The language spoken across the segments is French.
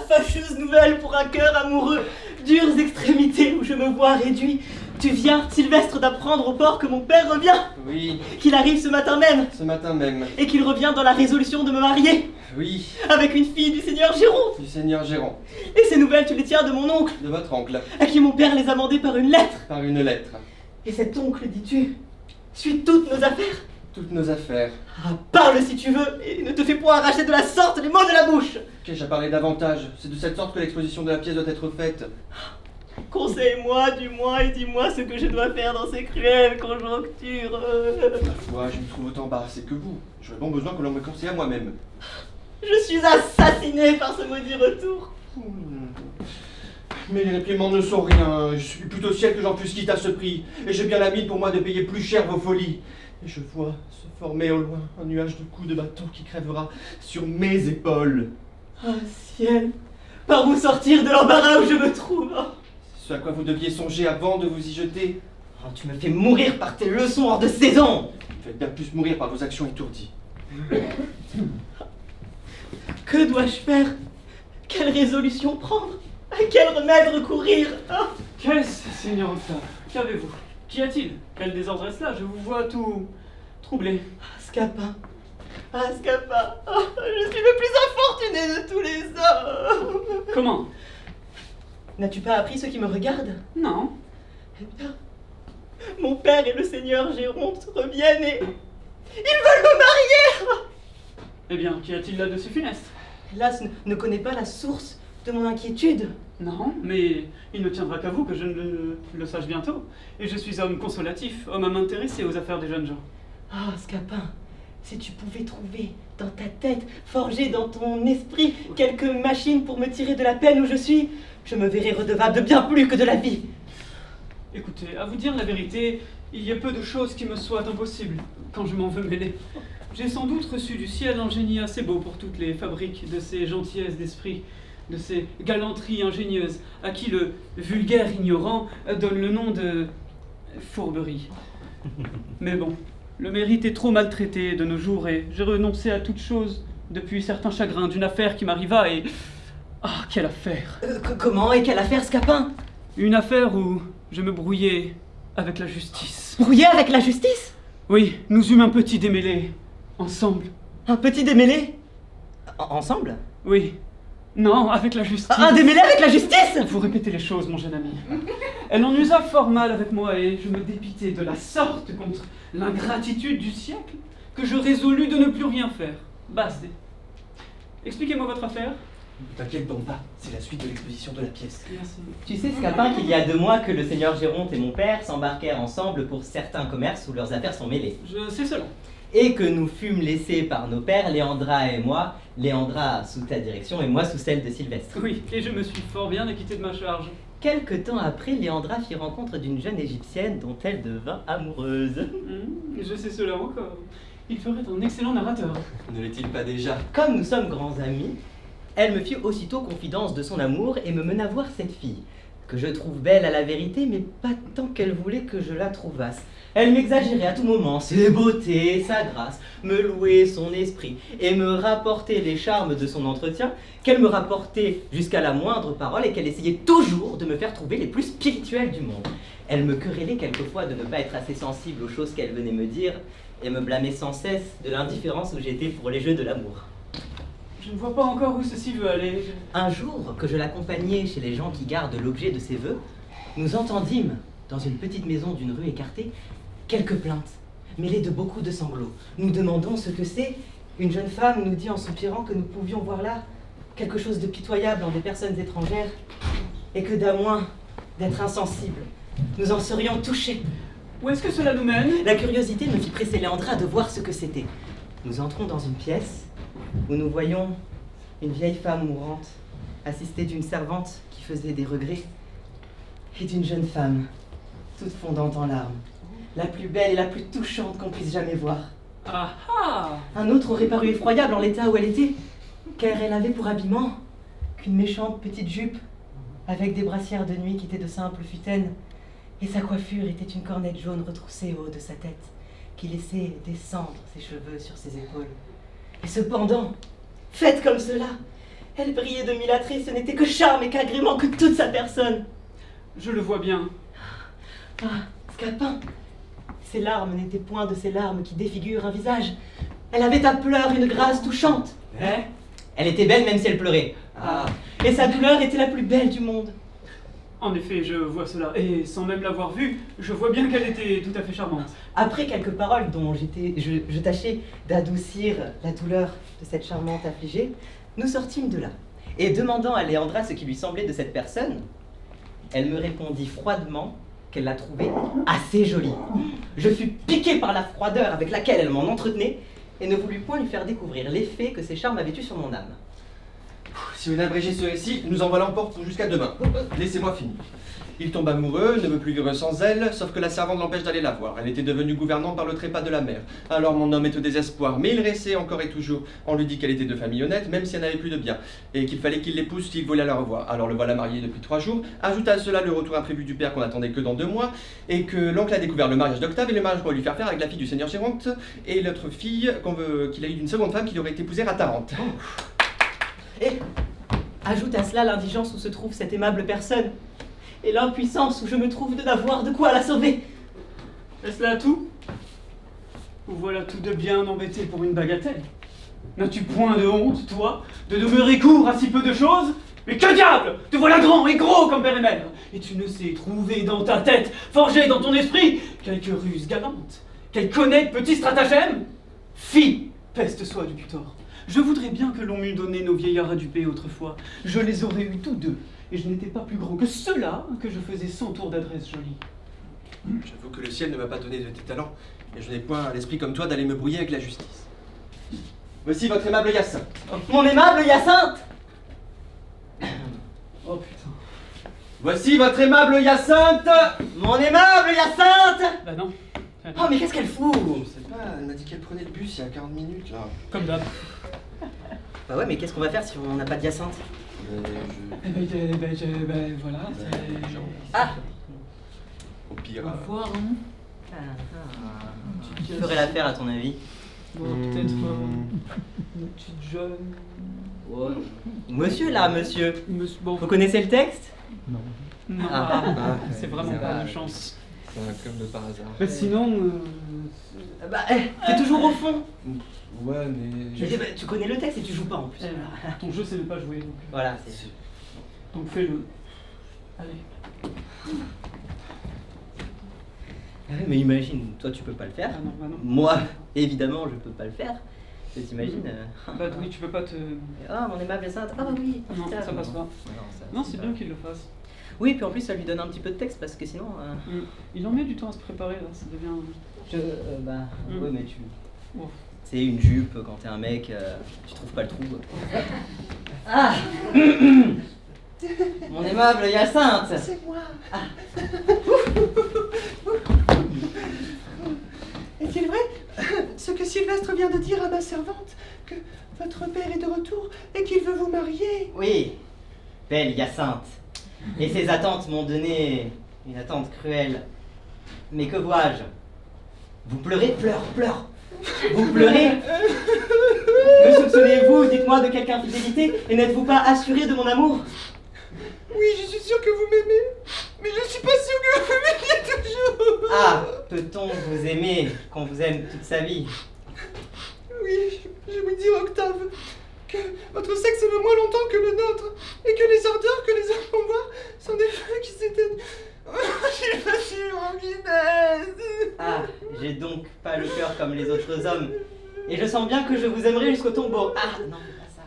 fâcheuse nouvelle pour un cœur amoureux, dures extrémités où je me vois réduit. Tu viens, Sylvestre, d'apprendre au port que mon père revient. Oui, Qu'il arrive ce matin même. ce matin même. Et qu'il revient dans la résolution de me marier. Oui, Avec une fille du seigneur Géronte. du seigneur Géron, Et ces nouvelles, tu les tiens de mon oncle, de votre oncle, à qui mon père les a mandées par une lettre. par une lettre. Et cet oncle, dis-tu, suit toutes nos affaires. Toutes nos affaires. Ah, parle si tu veux, et ne te fais point arracher de la sorte les mots de la bouche. Qu'ai-je à parler davantage? C'est de cette sorte que l'exposition de la pièce doit être faite. Conseille-moi du moins et dis-moi ce que je dois faire dans ces cruelles conjonctures. Ma foi, je me trouve autant embarrassé que vous. J'aurais bon besoin que l'on me conseille à moi-même. Je suis assassiné par ce maudit retour. Mais les réprimandes ne sont rien. Je suis plutôt ciel que j'enfusquite à ce prix. Et j'ai bien la mine pour moi de payer plus cher vos folies. Et je vois se former au loin un nuage de coups de bâton qui crèvera sur mes épaules. Ah ciel, par où sortir de l'embarras où je me trouve? C'est ce à quoi vous deviez songer avant de vous y jeter. Oh, tu me fais mourir par tes leçons hors de saison. Vous faites bien plus mourir par vos actions étourdies. Que dois-je faire? Quelle résolution prendre? À quel remède recourir? Ah, Qu'est-ce, Seigneur Octave? Qu'avez-vous? Qu'y a-t-il? Quel désordre est-ce là? Je vous vois tout troublé. Scapin, ah Scapin, ah, je suis le plus infortuné de tous les hommes. Comment? N'as-tu pas appris ce qui me regarde? Non. Eh bien, mon père et le seigneur Géronte reviennent et... ils veulent me marier. Eh bien, qu'y a-t-il là de si funeste? Hélas, ne connais pas la source de mon inquiétude. Non, mais il ne tiendra qu'à vous que je ne le sache bientôt. Et je suis homme consolatif, homme à m'intéresser aux affaires des jeunes gens. Ah, Scapin, si tu pouvais trouver dans ta tête, forger dans ton esprit, quelques machines pour me tirer de la peine où je suis, je me verrais redevable de bien plus que de la vie. Écoutez, à vous dire la vérité, il y a peu de choses qui me soient impossibles quand je m'en veux mêler. J'ai sans doute reçu du ciel un génie assez beau pour toutes les fabriques de ces gentillesses d'esprit, de ces galanteries ingénieuses, à qui le vulgaire ignorant donne le nom de fourberie. Mais bon, le mérite est trop maltraité de nos jours et j'ai renoncé à toute chose depuis certains chagrins d'une affaire qui m'arriva et... Ah, quelle affaire! Comment et quelle affaire, Scapin? Une affaire où je me brouillais avec la justice. Brouillé avec la justice? Oui, nous eûmes un petit démêlé, ensemble. Un petit démêlé? Ensemble? Oui. Non, avec la justice. Un démêlé avec la justice? Vous répétez les choses, mon jeune ami. Elle en usa fort mal avec moi et je me dépitai de la sorte contre l'ingratitude du siècle que je résolus de ne plus rien faire. Basta. Expliquez-moi votre affaire. Ne t'inquiète donc pas, c'est la suite de l'exposition de la pièce. Merci. Tu sais, Scapin, qu'il y a 2 mois que le seigneur Géronte et mon père s'embarquèrent ensemble pour certains commerces où leurs affaires sont mêlées. Je sais cela. Et que nous fûmes laissés par nos pères, Léandra et moi, Léandra sous ta direction et moi sous celle de Sylvestre. Oui, et je me suis fort bien acquitté de ma charge. Quelque temps après, Léandra fit rencontre d'une jeune égyptienne dont elle devint amoureuse. Je sais cela encore. Il ferait un excellent narrateur. Ne l'est-il pas déjà? Comme nous sommes grands amis, elle me fit aussitôt confidence de son amour et me mena voir cette fille, que je trouve belle à la vérité, mais pas tant qu'elle voulait que je la trouvasse. Elle m'exagérait à tout moment ses beautés, sa grâce, me louait son esprit et me rapportait les charmes de son entretien, qu'elle me rapportait jusqu'à la moindre parole et qu'elle essayait toujours de me faire trouver les plus spirituelles du monde. Elle me querellait quelquefois de ne pas être assez sensible aux choses qu'elle venait me dire et me blâmait sans cesse de l'indifférence où j'étais pour les jeux de l'amour. Je ne vois pas encore où ceci veut aller. Un jour, que je l'accompagnais chez les gens qui gardent l'objet de ses vœux, nous entendîmes, dans une petite maison d'une rue écartée, quelques plaintes, mêlées de beaucoup de sanglots. Nous demandons ce que c'est. Une jeune femme nous dit en soupirant que nous pouvions voir là quelque chose de pitoyable en des personnes étrangères, et que d'à moins d'être insensibles, nous en serions touchés. Où est-ce que cela nous mène? La curiosité me fit presser Léandra de voir ce que c'était. Nous entrons dans une pièce où nous voyons une vieille femme mourante, assistée d'une servante qui faisait des regrets, et d'une jeune femme, toute fondante en larmes, la plus belle et la plus touchante qu'on puisse jamais voir. Ah ah! Un autre aurait paru effroyable en l'état où elle était, car elle avait pour habillement qu'une méchante petite jupe, avec des brassières de nuit qui étaient de simples futaines, et sa coiffure était une cornette jaune retroussée au haut de sa tête, qui laissait descendre ses cheveux sur ses épaules. Et cependant, faite comme cela, Elle brillait de mille attraits, ce n'était que charme et qu'agrément, que toute sa personne. Je le vois bien. Ah, Scapin, ses larmes n'étaient point de ces larmes qui défigurent un visage. Elle avait à pleurs une grâce touchante. Eh? Elle était belle même si elle pleurait. Ah. Et sa douleur était la plus belle du monde. En effet, je vois cela. Et sans même l'avoir vue, je vois bien qu'elle était tout à fait charmante. Après quelques paroles dont je tâchais d'adoucir la douleur de cette charmante affligée, nous sortîmes de là. Et demandant à Léandra ce qui lui semblait de cette personne, elle me répondit froidement qu'elle la trouvait assez jolie. Je fus piqué par la froideur avec laquelle elle m'en entretenait et ne voulut point lui faire découvrir l'effet que ses charmes avaient eu sur mon âme. Si vous abrégez ce récit, nous en voilà en porte jusqu'à demain. Laissez-moi finir. Il tombe amoureux, ne veut plus vivre sans elle, sauf que la servante l'empêche d'aller la voir. Elle était devenue gouvernante par le trépas de la mère. Alors mon homme est au désespoir, mais il restait encore et toujours. On lui dit qu'elle était de famille honnête, même si elle n'avait plus de biens, et qu'il fallait qu'il l'épouse s'il voulait la revoir. Alors le voilà marié depuis 3 jours. Ajoute à cela le retour imprévu du père qu'on attendait que dans 2 mois, et que l'oncle a découvert le mariage d'Octave et le mariage qu'on va lui faire faire avec la fille du seigneur Géronte, et l'autre fille qu'il a eu d'une seconde femme qu'il aurait épousée à Tarente. Et ajoute à cela l'indigence où se trouve cette aimable personne, et l'impuissance où je me trouve de n'avoir de quoi la sauver. Est-ce là tout? Ou voilà tout de bien embêté pour une bagatelle? N'as-tu point de honte, toi, de demeurer court à si peu de choses? Mais que diable! Te voilà grand et gros comme père et mère, et tu ne sais trouver dans ta tête, forger dans ton esprit, quelque ruse galante, quelque honnête petit stratagème? Fi, peste soit du Butor. Je voudrais bien que l'on m'eût donné nos vieillards à duper autrefois. Je les aurais eus tous deux, et je n'étais pas plus grand que ceux-là que je faisais 100 tours d'adresse jolie. J'avoue que le ciel ne m'a pas donné de tes talents, et je n'ai point à l'esprit comme toi d'aller me brouiller avec la justice. Voici votre aimable Hyacinthe. Mon aimable Hyacinthe! Oh putain. Voici votre aimable Hyacinthe. Mon aimable Hyacinthe! Bah non. Oh mais qu'est-ce qu'elle fout? Je sais pas, elle m'a dit qu'elle prenait le bus il y a 40 minutes là. Comme d'hab. Bah ouais, mais qu'est-ce qu'on va faire si on n'a pas de Hyacinthe? Voilà. Ah! Au pire. Au revoir, hein. Qui ferait l'affaire à ton avis? Bon, peut-être une petite jeune. Ouais. Monsieur là, monsieur. Bon, Vous connaissez le texte? non. C'est vraiment ça pas va. de chance. C'est comme de par hasard. Mais sinon, Bah, t'es toujours au fond. Ouais, mais. Tu connais le texte et tu joues pas en plus. ton jeu c'est de pas jouer. Voilà, c'est. Donc fais-le. Allez. Mais imagine, toi tu peux pas le faire. Ah non, bah non. Moi, évidemment, je peux pas le faire. T'imagines Bah oui, tu peux pas te. Ah, mon aimable Hyacinthe. Ah bah oui. Non, putain. ça passe pas. Non, c'est bien qu'il le fasse. Oui, puis en plus ça lui donne un petit peu de texte parce que sinon. Il en met du temps à se préparer là, ça devient. Ouais, mais tu. Oh. C'est une jupe quand t'es un mec, tu trouves pas le trou. Ah mon aimable Hyacinthe. C'est moi. Est-il vrai ce que Sylvestre vient de dire à ma servante, que votre père est de retour et qu'il veut vous marier? Oui, belle Hyacinthe. Et ses attentes m'ont donné une attente cruelle. Mais que vois-je? Vous pleurez? Pleure. Vous pleurez? Me soupçonnez-vous, dites-moi, de quelque infidélité? Et n'êtes-vous pas assuré de mon amour? Oui, je suis sûr que vous m'aimez, mais je suis pas sûr que vous m'aimiez toujours. Ah, peut-on vous aimer qu'on vous aime toute sa vie? Oui, je vous dis, Octave, que votre sexe aime moins longtemps que le nôtre, et que les ardeurs que les hommes envoient sont des feux qui s'éteignent. Je suis pas sûr, en Guinness. Ah, j'ai donc pas le cœur comme les autres hommes. Et je sens bien que je vous aimerai jusqu'au tombeau. Ah, non, pas ça.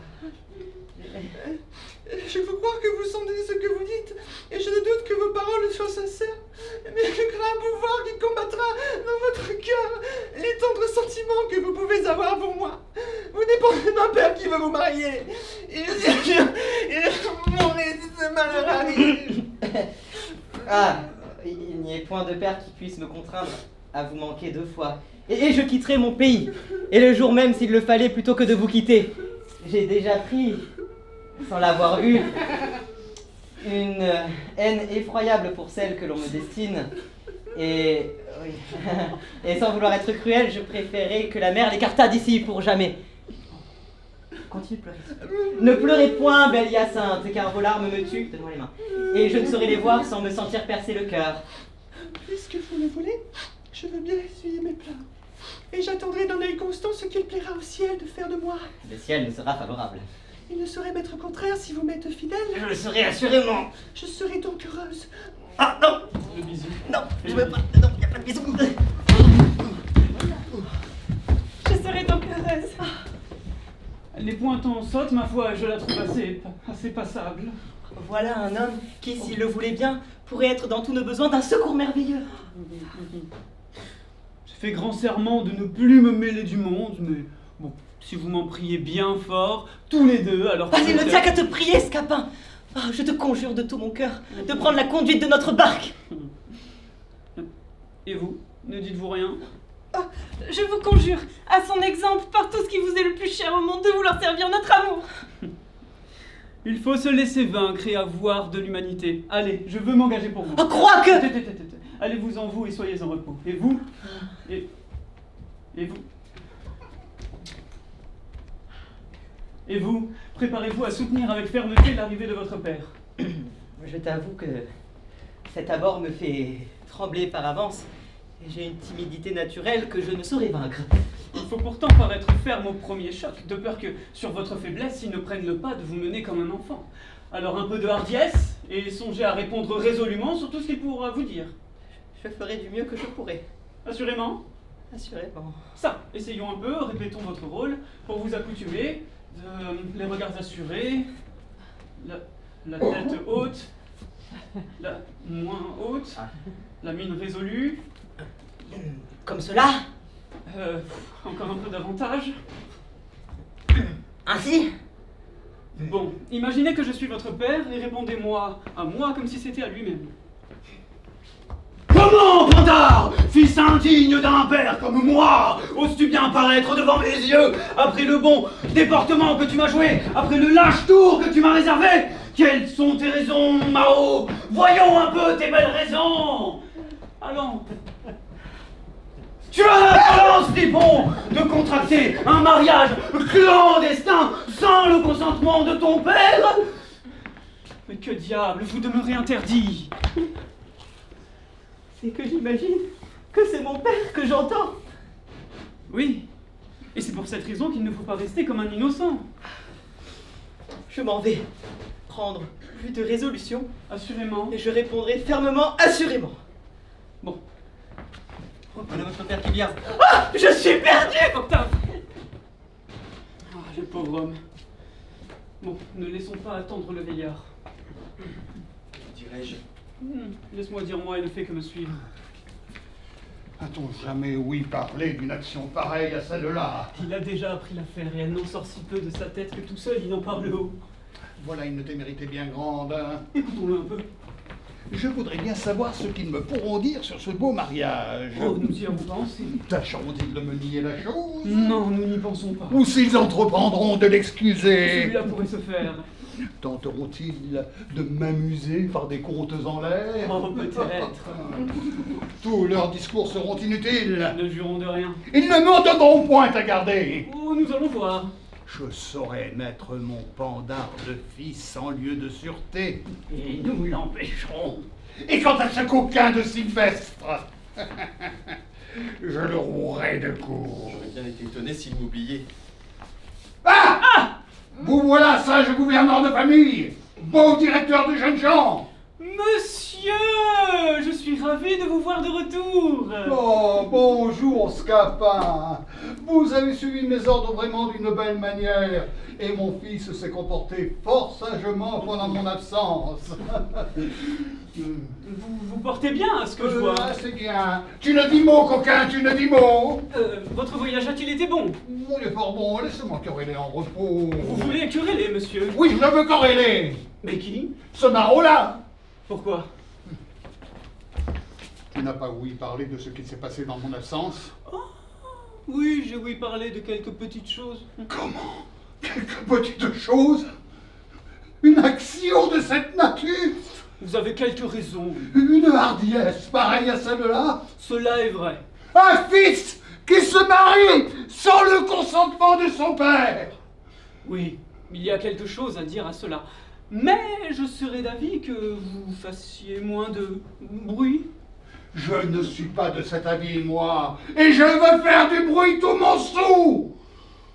Je veux croire que vous sentez ce que vous dites, et je ne doute que vos paroles soient sincères, mais je crains un pouvoir qui combattra dans votre cœur les tendres sentiments que vous pouvez avoir pour moi. Vous dépendez d'un père qui veut vous marier, et je suis sûr, et mourrez si ce malheur arrive. Ah, il n'y a point de père qui puisse me contraindre à vous manquer 2 fois. Et je quitterai mon pays, et le jour même s'il le fallait, plutôt que de vous quitter. J'ai déjà pris, sans l'avoir eu, une haine effroyable pour celle que l'on me destine. Et oui. Et sans vouloir être cruel, je préférais que la mer l'écartât d'ici pour jamais. Continue de pleurer. Ne pleurez point, belle Hyacinthe, car vos larmes me tuent. Donne-moi les mains. Et je ne saurais les voir sans me sentir percer le cœur. Puisque vous le voulez, je veux bien essuyer mes plats. Et j'attendrai d'un œil constant ce qu'il plaira au ciel de faire de moi. Le ciel nous sera favorable. Il ne saurait m'être contraire si vous m'êtes fidèle. Je le serai assurément. Je serai donc heureuse. Ah non, Le bisou. non, je veux pas. Non, il n'y a pas de bisous. Je serai donc heureuse. Les pointons sautent, ma foi, je la trouve assez passable. Voilà un homme qui, s'il le voulait bien, pourrait être dans tous nos besoins d'un secours merveilleux. J'ai fait grand serment de ne plus me mêler du monde, mais bon, si vous m'en priez bien fort, tous les deux, alors... Vas-y, il ne tient qu'à te prier, Scapin. Ah, je te conjure de tout mon cœur de prendre la conduite de notre barque. Et vous, ne dites-vous rien? Je vous conjure, à son exemple, par tout ce qui vous est le plus cher au monde, de vouloir servir notre amour. Il faut se laisser vaincre et avoir de l'humanité. Allez, je veux m'engager pour vous. Oh, crois que... Allez-vous en vous et soyez en repos. Et vous? Et vous? Et vous? Préparez-vous à soutenir avec fermeté l'arrivée de votre père. Je t'avoue que cet abord me fait trembler par avance. Et j'ai une timidité naturelle que je ne saurais vaincre. Il faut pourtant paraître ferme au premier choc, de peur que, sur votre faiblesse, il ne prenne le pas de vous mener comme un enfant. Alors un peu de hardiesse, et songez à répondre résolument sur tout ce qu'il pourra vous dire. Je ferai du mieux que je pourrai. Assurément. Assurément. Ça, essayons un peu, répétons votre rôle, pour vous accoutumer, les regards assurés, la tête haute, la moins haute, la mine résolue, Comme cela. encore un peu davantage. Ainsi. Bon, imaginez que je suis votre père et répondez-moi à moi comme si c'était à lui-même. Comment, Pantard, fils indigne d'un père comme moi, oses-tu bien paraître devant mes yeux après le bon déportement que tu m'as joué, après le lâche tour que tu m'as réservé? Quelles sont tes raisons, Mao? Voyons un peu tes belles raisons. Allons, Tu as l'insolence, Tripon, de contracter un mariage clandestin sans le consentement de ton père? mais que diable, vous demeurez interdit. C'est que j'imagine que c'est mon père que j'entends. Oui, et c'est pour cette raison qu'il ne faut pas rester comme un innocent. Je m'en vais prendre plus de résolution Assurément. et je répondrai fermement, assurément. Bon, Voilà votre père qui vient. Ah, je suis perdu. Octave. Ah, le pauvre homme. Bon, ne laissons pas attendre le veillard. Dirais-je. Laisse-moi dire moi, il ne fait que me suivre. A-t-on jamais ouï parler d'une action pareille à celle-là? Il a déjà appris l'affaire et elle n'en sort si peu de sa tête que tout seul il en parle haut. Voilà une témérité bien grande, hein. Écoutons-le un peu. Je voudrais bien savoir ce qu'ils me pourront dire sur ce beau mariage. Oh, nous y avons pensé. Tâcheront-ils de me nier la chose? Non, nous n'y pensons pas. Ou s'ils entreprendront de l'excuser? Celui-là pourrait se faire. Tenteront-ils de m'amuser par des contes en l'air? Oh, peut-être. Tous leurs discours seront inutiles. Ne jurons de rien. Ils ne m'en donneront point à garder. Oh, nous allons voir. Je saurai mettre mon pendard de fils en lieu de sûreté. Et nous l'empêcherons. Et quant à ce coquin de Sylvestre, je le rouerai de coups. J'aurais bien été étonné s'il m'oubliait. Ah! Vous voilà, sage gouverneur de famille, beau directeur de jeunes gens. Monsieur, je suis ravi de vous voir de retour. Oh, bonjour, Scapin. Vous avez suivi mes ordres vraiment d'une belle manière, et mon fils s'est comporté fort sagement pendant mon absence. Vous portez bien à ce que je vois. C'est bien. Tu ne dis mot, coquin, tu ne dis mot. Votre voyage a-t-il été bon? Il est fort bon, laissez-moi quereller en repos. Vous voulez quereller, monsieur? Oui, je veux quereller. Mais qui? Ce maraud-là. Pourquoi? Tu n'as pas ouï parler de ce qui s'est passé dans mon absence? Oui, j'ai ouï parler de quelques petites choses. Comment? Quelques petites choses? Une action de cette nature? Vous avez quelques raisons. Une hardiesse pareille à celle-là? Cela est vrai. Un fils qui se marie sans le consentement de son père! Oui, il y a quelque chose à dire à cela. Mais je serais d'avis que vous fassiez moins de bruit. Je ne suis pas de cet avis, moi, et je veux faire du bruit tout mon sou.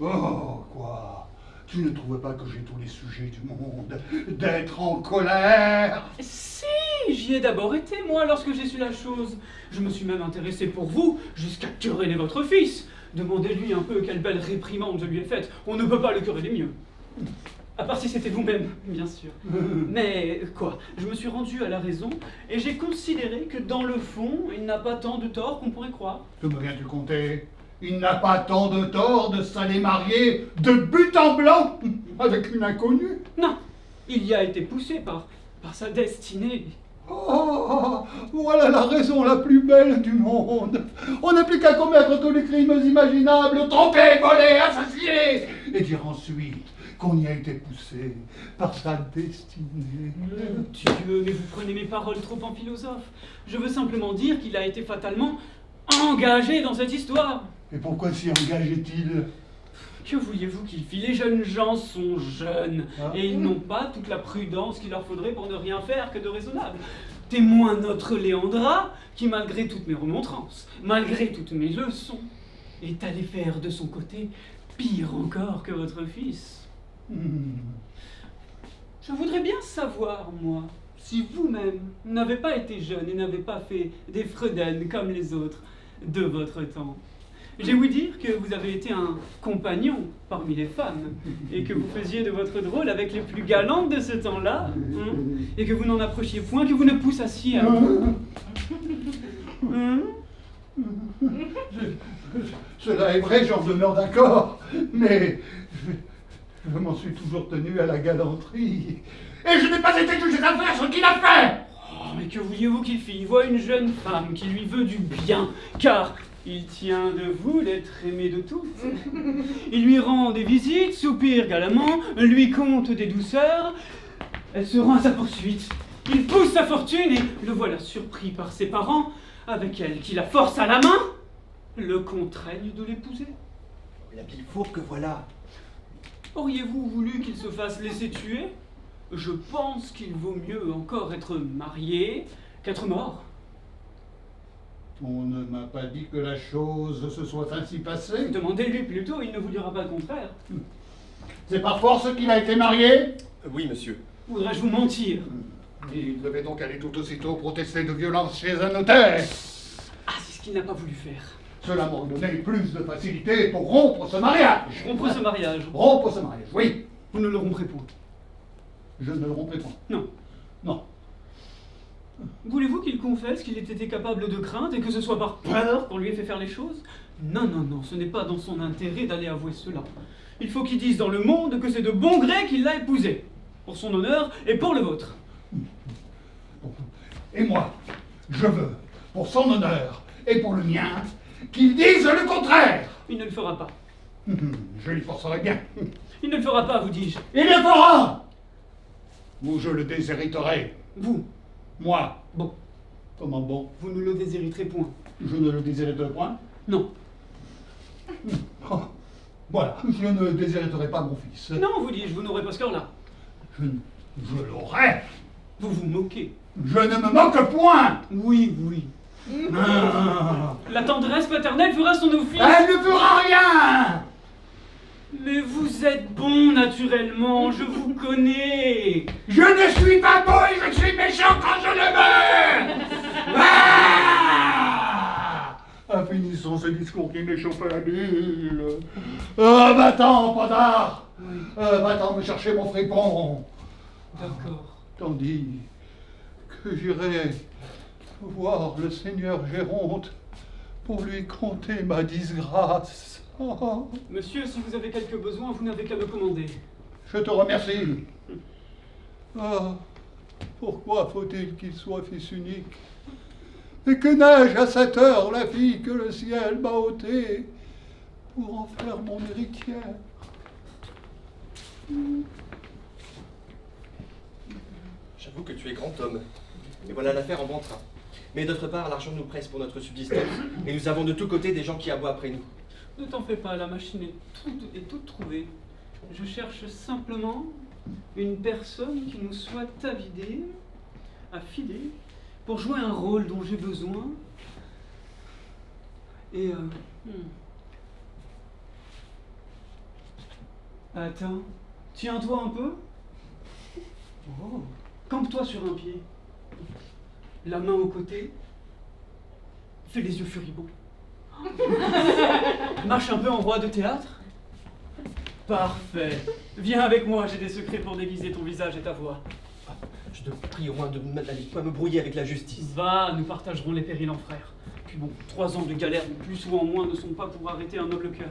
Oh, quoi? Tu ne trouves pas que j'ai tous les sujets du monde d'être en colère? Si, j'y ai d'abord été, moi, lorsque j'ai su la chose. Je me suis même intéressé pour vous, jusqu'à quereller votre fils. Demandez-lui un peu quelle belle réprimande je lui ai faite. On ne peut pas le quereller mieux. À part si c'était vous-même, bien sûr. Mais quoi, je me suis rendu à la raison et j'ai considéré que dans le fond, il n'a pas tant de tort qu'on pourrait croire. Que me viens-tu compter? Il n'a pas tant de tort de s'aller marier de but en blanc avec une inconnue. Non, il y a été poussé par sa destinée. Oh, voilà la raison la plus belle du monde. On n'a plus qu'à commettre tous les crimes imaginables, tromper, voler, assassiner, et dire ensuite qu'on y a été poussé par sa destinée. Dieu, mais vous prenez mes paroles trop en philosophe. Je veux simplement dire qu'il a été fatalement engagé dans cette histoire. Et pourquoi s'y engageait-il? Que vouliez-vous qu'il fit? Les jeunes gens sont jeunes, Ah. et ils n'ont pas toute la prudence qu'il leur faudrait pour ne rien faire que de raisonnable. Témoin notre Léandra, qui malgré toutes mes remontrances, malgré toutes mes leçons, est allé faire de son côté pire encore que votre fils. Je voudrais bien savoir, moi, si vous-même n'avez pas été jeune et n'avez pas fait des Freuden comme les autres de votre temps. J'ai ouï dire que vous avez été un compagnon parmi les femmes, et que vous faisiez de votre drôle avec les plus galantes de ce temps-là, hein, et que vous n'en approchiez point, que vous ne poussassiez à vous. Hein? Cela est vrai, j'en demeure d'accord, mais je m'en suis toujours tenu à la galanterie. Et je n'ai pas été jugé à faire ce qu'il a fait. Oh, mais que vouliez-vous qu'il fît? Il voit une jeune femme qui lui veut du bien, car il tient de vous d'être aimé de toutes. Il lui rend des visites, soupire galamment, lui conte des douceurs. Elle se rend à sa poursuite. Il pousse sa fortune et le voilà surpris par ses parents, avec elle qui la force à la main, le contraignent de l'épouser. L'habile fourbe que voilà. Auriez-vous voulu qu'il se fasse laisser tuer? Je pense qu'il vaut mieux encore être marié qu'être mort. On ne m'a pas dit que la chose se soit ainsi passée. Demandez-lui plutôt, il ne vous dira pas le contraire. C'est par force qu'il a été marié? Oui, monsieur. Voudrais-je vous mentir? Il devait donc aller tout aussitôt protester de violence chez un notaire. Ah, c'est ce qu'il n'a pas voulu faire. Cela m'aurait donné plus de facilité pour rompre ce mariage. Rompre ce mariage. Rompre ce mariage, oui. Vous ne le romprez point. Je ne le romprai pas. Non. Non. Voulez-vous qu'il confesse qu'il ait été capable de crainte et que ce soit par peur qu'on lui ait fait faire les choses? Non, non, non, ce n'est pas dans son intérêt d'aller avouer cela. Il faut qu'il dise dans le monde que c'est de bon gré qu'il l'a épousée. Pour son honneur et pour le vôtre. Et moi, je veux, pour son honneur et pour le mien, qu'il dise le contraire. Il ne le fera pas. Je l'y forcerai bien. Il ne le fera pas, vous dis-je. Il le fera. Ou je le déshériterai. Vous. Moi. Bon. Comment bon? Vous ne le déshériterez point. Je ne le déshériterai point. Non. Oh, voilà, je ne déshériterai pas mon fils. Non, vous dis-je, vous n'aurez pas ce cœur-là. Je l'aurai. Vous vous moquez. Je ne me moque point. Oui, oui. Ah. La tendresse paternelle fera son office. Elle ne fera rien. Mais vous êtes bon naturellement, je vous connais. Je ne suis pas beau et je suis méchant quand je le veux. Ah, finissons ce discours qui m'échauffe à la bulle. Va-t'en, Podard. Oui, Va-t'en me chercher mon fripon. d'accord. Tandis que j'irai voir le seigneur Géronte pour lui conter ma disgrâce. Oh, Monsieur, si vous avez quelques besoins, vous n'avez qu'à me commander. je te remercie. Ah, pourquoi faut-il qu'il soit fils unique? Et que n'ai-je à cette heure la fille que le ciel m'a ôtée pour en faire mon héritière? J'avoue que tu es grand homme. Et voilà l'affaire en bon train. Mais d'autre part, l'argent nous presse pour notre subsistance. Et nous avons de tous côtés des gens qui aboient après nous. Ne t'en fais pas, la machine est toute trouvée. Je cherche simplement une personne qui nous soit affidée, pour jouer un rôle dont j'ai besoin. Et Attends, tiens-toi un peu. Oh. Campe-toi sur un pied. La main au côté. Fais les yeux furibonds. Marche un peu en roi de théâtre. Parfait. Viens avec moi, j'ai des secrets pour déguiser ton visage et ta voix. Je te prie au moins de pas me brouiller avec la justice. Va, nous partagerons les périls en frères. Puis bon, 3 ans de galère, plus ou en moins, ne sont pas pour arrêter un noble cœur.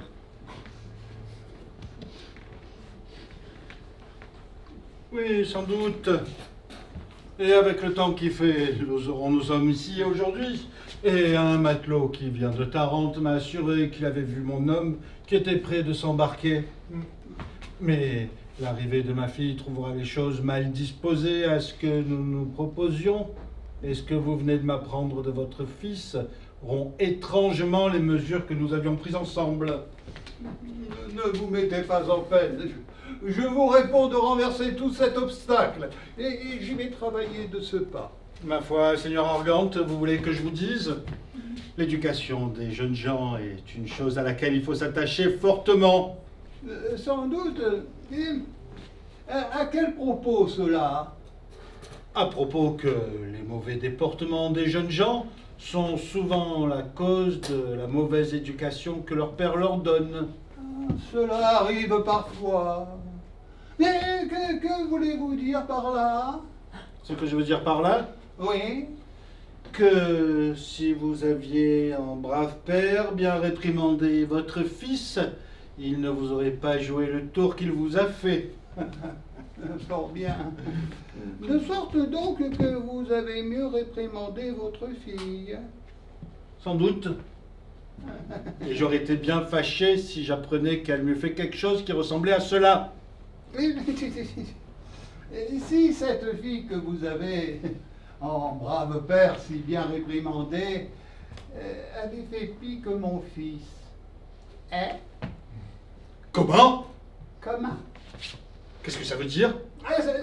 Oui, sans doute. Et avec le temps qui fait, nous sommes ici aujourd'hui. Et un matelot qui vient de Tarente m'a assuré qu'il avait vu mon homme qui était prêt de s'embarquer. Mais l'arrivée de ma fille trouvera les choses mal disposées à ce que nous nous proposions. Et ce que vous venez de m'apprendre de votre fils rompt étrangement les mesures que nous avions prises ensemble. Ne vous mettez pas en peine. Je vous réponds de renverser tout cet obstacle. Et j'y vais travailler de ce pas. Ma foi, Seigneur Argante, vous voulez que je vous dise? L'éducation des jeunes gens est une chose à laquelle il faut s'attacher fortement. Sans doute. À quel propos cela? À propos que les mauvais déportements des jeunes gens sont souvent la cause de la mauvaise éducation que leur père leur donne. Cela arrive parfois. Mais que voulez-vous dire par là? Ce que je veux dire par là? Oui. Que si vous aviez un brave père bien réprimandé votre fils, il ne vous aurait pas joué le tour qu'il vous a fait. Fort bien. De sorte donc que vous avez mieux réprimandé votre fille. Sans doute. Et j'aurais été bien fâché si j'apprenais qu'elle m'eût fait quelque chose qui ressemblait à cela. Si cette fille que vous avez, en brave père si bien réprimandé, avait fait pis que mon fils. Hein? Comment? Comment? Qu'est-ce que ça veut dire?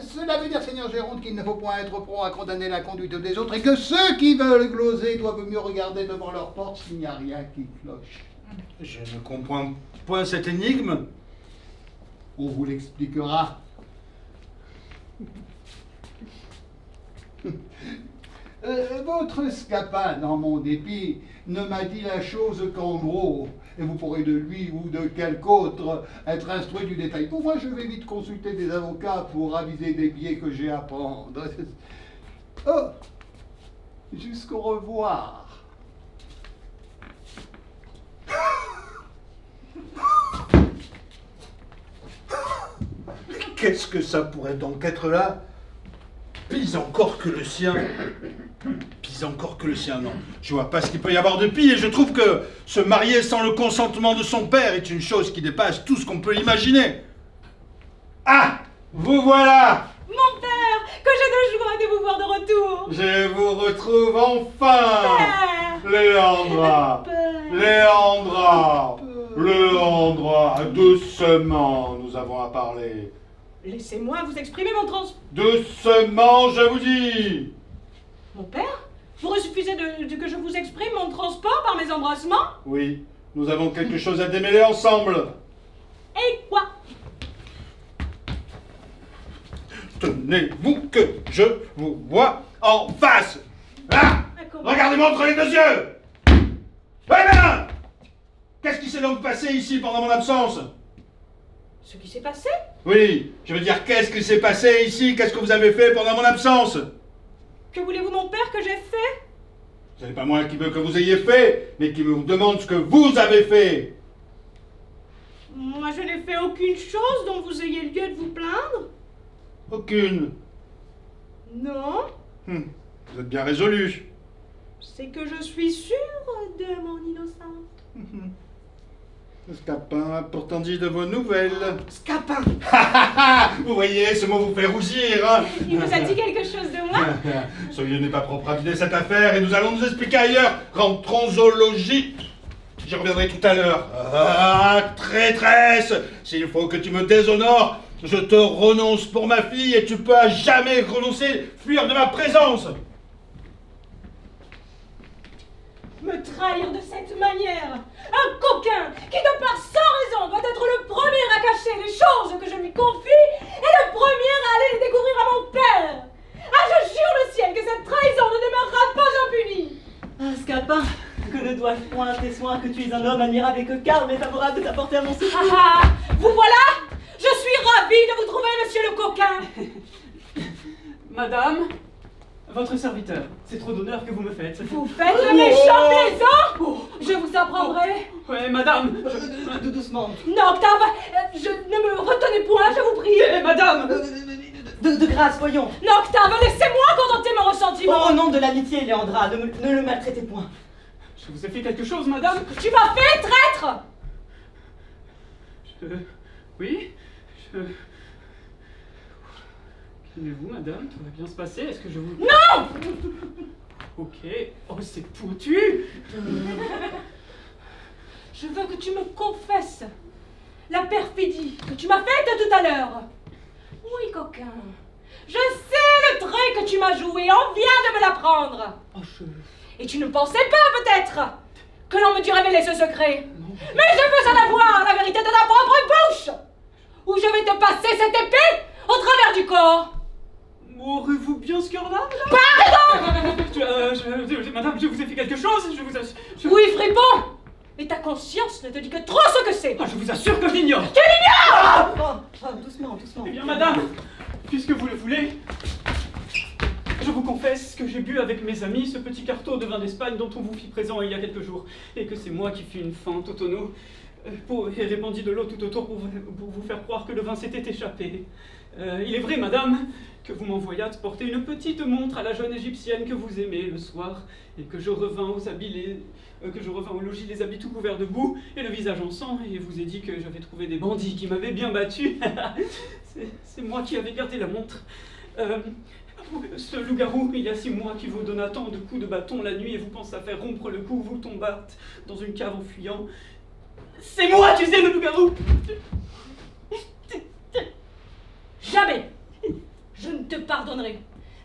Cela veut dire, Seigneur Géronte, qu'il ne faut point être prompt à condamner la conduite des autres et que ceux qui veulent gloser doivent mieux regarder devant leur porte s'il n'y a rien qui cloche. Je ne comprends point cette énigme. On vous l'expliquera. Votre scapin, en mon dépit, ne m'a dit la chose qu'en gros, et vous pourrez de lui ou de quelque autre être instruit du détail. Pour moi, je vais vite consulter des avocats pour aviser des billets que j'ai à prendre. Oh, jusqu'au revoir. Qu'est-ce que ça pourrait donc être là? Pis encore que le sien. Pis encore que le sien, non. Je vois pas ce qu'il peut y avoir de pire et je trouve que se marier sans le consentement de son père est une chose qui dépasse tout ce qu'on peut imaginer. Ah! Vous voilà! Mon père, que j'ai de joie de vous voir de retour. Je vous retrouve enfin! Père! Léandra! Père! Léandra! Léandra! Doucement, nous avons à parler. Laissez-moi vous exprimer mon Doucement, je vous dis! Mon père? Vous refusez que je vous exprime mon transport par mes embrassements? Oui, nous avons quelque chose à démêler ensemble. Et quoi? Tenez-vous que je vous vois en face. Là! Regardez-moi entre les deux yeux! Ouais, bien! Qu'est-ce qui s'est donc passé ici pendant mon absence? Ce qui s'est passé? Oui, je veux dire, qu'est-ce qui s'est passé ici? Qu'est-ce que vous avez fait pendant mon absence? Que voulez-vous, mon père, que j'ai fait? Ce n'est pas moi qui veux que vous ayez fait, mais qui me demande ce que vous avez fait. Moi, je n'ai fait aucune chose dont vous ayez lieu de vous plaindre. Aucune. Non. Vous êtes bien résolu. C'est que je suis sûre de mon innocence. Scapin a pourtant dit de vos nouvelles. Scapin! Vous voyez, ce mot vous fait rougir, hein? Il vous a dit quelque chose de moi? Soyez n'est pas propre à vider cette affaire et nous allons nous expliquer ailleurs. Rentrons au logis. J'y reviendrai tout à l'heure. Ah, traîtresse! S'il faut que tu me déshonores, je te renonce pour ma fille et tu peux à jamais renoncer, fuir de ma présence. Me trahir de cette manière. Un coquin qui, de par sans raison, doit être le premier à cacher les choses que je lui confie et le premier à aller les découvrir à mon père. Ah, je jure le ciel que cette trahison ne demeurera pas impunie. Ah, Scapin, que ne dois-je point à tes soins que tu es un homme admirable et que Karl m'est favorable de t'apporter à mon secours. Ah, vous voilà. Je suis ravie de vous trouver, monsieur le coquin. Madame, votre serviteur, c'est trop d'honneur que vous me faites. Vous faites le méchant plaisant. Je vous apprendrai. Ouais, madame, Doucement. Non, Octave, ne me retenez point, je vous prie. madame. De grâce, voyons. Non, Octave, laissez-moi contenter mon ressentiment. Au nom de l'amitié, Léandra, ne le maltraitez point. Je vous ai fait quelque chose, madame? Tu m'as fait, traître. Oui. Calmez-vous, madame, tout va bien se passer. Est-ce que je vous... Non. Ok. Oh, c'est pointu. Je veux que tu me confesses la perfidie que tu m'as faite tout à l'heure. Oui, coquin. Je sais le trait que tu m'as joué, on vient de me l'apprendre. Oh, Et tu ne pensais pas, peut-être, que l'on me dû révéler ce secret. Mais je veux en avoir la vérité de ta propre bouche, ou je vais te passer cette épée au travers du corps. Aurez-vous bien ce cœur-là? Pardon. Madame, je vous ai fait quelque chose? Oui, fripon. Et ta conscience ne te dit que trop ce que c'est. Ah, je vous assure que je l'ignore. Tu l'ignores. Doucement. Eh bien, madame, puisque vous le voulez, je vous confesse que j'ai bu avec mes amis ce petit carton de vin d'Espagne dont on vous fit présent il y a quelques jours, et que c'est moi qui fis une feinte au tonneau et répandis de l'eau tout autour pour vous faire croire que le vin s'était échappé. Il est vrai, madame, que vous m'envoyâtes porter une petite montre à la jeune égyptienne que vous aimez le soir, et que je revins au logis les habits tout couverts de boue et le visage en sang, et vous ai dit que j'avais trouvé des bandits qui m'avaient bien battu. C'est moi qui avais gardé la montre. Ce loup-garou, il y a 6 mois, qui vous donna tant de coups de bâton la nuit et vous pensez à faire rompre le cou, vous tombâtes dans une cave en fuyant. C'est moi, tu sais, le loup-garou! Jamais je ne te pardonnerai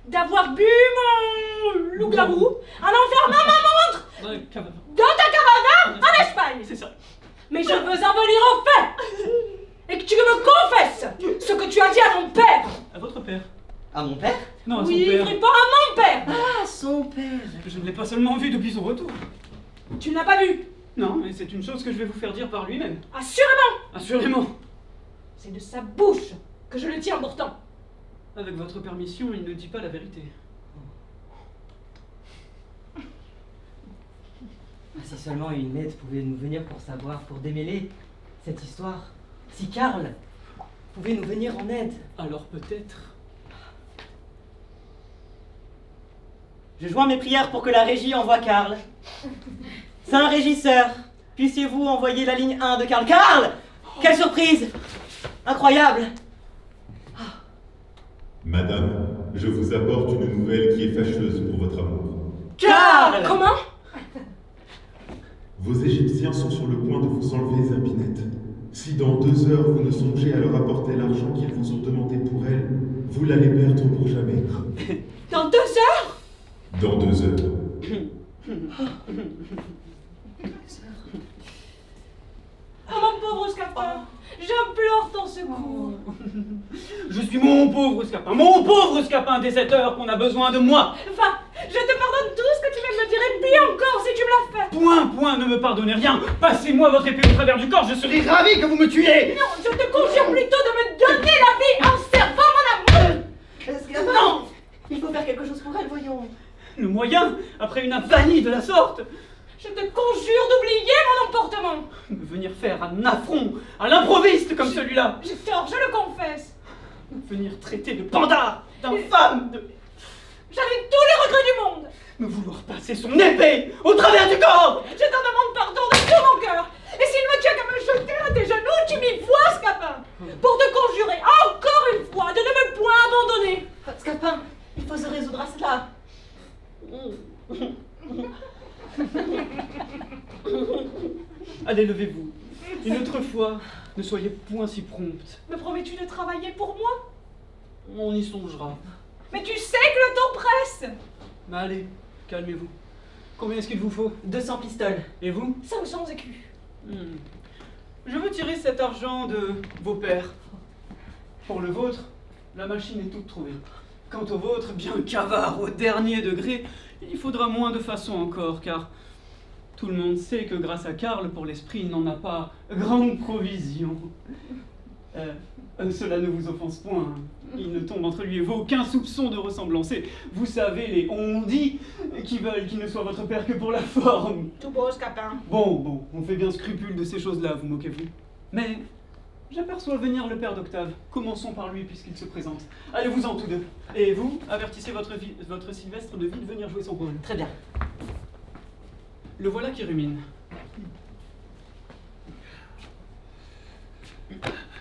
d'avoir bu mon loup-garou en enfermant ma montre dans ta caravane en Espagne. C'est ça. Mais je veux en venir au fait et que tu me confesses ce que tu as dit à mon père. À votre père? À mon père? Non, à son Oui, père. fripon, à mon père. Ah, son père. Je ne l'ai pas seulement vu depuis son retour. Tu ne l'as pas vu? Non, mais c'est une chose que je vais vous faire dire par lui-même. Assurément. Assurément. C'est de sa bouche que je le tiens pourtant. Avec votre permission, il ne dit pas la vérité. Ah, si seulement une aide pouvait nous venir pour savoir, pour démêler cette histoire. Si Karl pouvait nous venir en aide. Alors peut-être... Je joins mes prières pour que la régie envoie Karl. Saint régisseur, puissiez-vous envoyer la ligne 1 de Karl. Karl! Quelle surprise! Incroyable! Madame, je vous apporte une nouvelle qui est fâcheuse pour votre amour. Karl! Comment? Vos Égyptiens sont sur le point de vous enlever Zabinette. Si dans 2 heures vous ne songez à leur apporter l'argent qu'ils vous ont demandé pour elle, vous l'allez perdre pour jamais. Dans 2 heures? Dans 2 heures. Oh mon pauvre Scapin, j'implore ton secours. Je suis mon pauvre Scapin des 7 heures qu'on a besoin de moi. Va, je te pardonne tout ce que tu viens de me dire et bien encore si tu me l'as fait. Point, ne me pardonnez rien. Passez-moi votre épée au travers du corps, je serai ravi que vous me tuiez. Non, je te conjure plutôt de me donner la vie en servant mon amour. Non! Il faut faire quelque chose pour elle, voyons. Le moyen, après une infamie de la sorte, Je te conjure d'oublier mon emportement. me venir faire un affront à l'improviste comme celui-là. J'ai tort, je le confesse. Venir traiter de pandard, d'infâme, de J'avais tous les regrets du monde. me vouloir passer son épée au travers du corps. Je t'en demande pardon de tout mon cœur. Et s'il me tient qu'à me jeter à tes genoux, tu m'y vois, Scapin, pour te conjurer encore une fois de ne me point abandonner. Scapin, il faut se résoudre à cela. Allez, levez-vous. Une autre fois, ne soyez point si prompte. Me promets-tu de travailler pour moi? On y songera. Mais tu sais que le temps presse! Mais allez, calmez-vous. Combien est-ce qu'il vous faut? 200 pistoles. Et vous? 500 écus. Je veux tirer cet argent de vos pères. Pour le vôtre, la machine est toute trouvée. Quant au vôtre, bien cavard au dernier degré, il faudra moins de façons encore, car tout le monde sait que grâce à Karl, pour l'esprit, il n'en a pas grande provision. Cela ne vous offense point. Il ne tombe entre lui et vous aucun soupçon de ressemblance. Et vous savez, les on-dit qui veulent qu'il ne soit votre père que pour la forme. Tout beau, Scapin. Bon, on fait bien scrupule de ces choses-là, vous moquez-vous. Mais j'aperçois venir le père d'Octave. Commençons par lui, puisqu'il se présente. Allez-vous-en tous deux. Et vous, avertissez votre Sylvestre de Ville de venir jouer son rôle. Très bien. Le voilà qui rumine.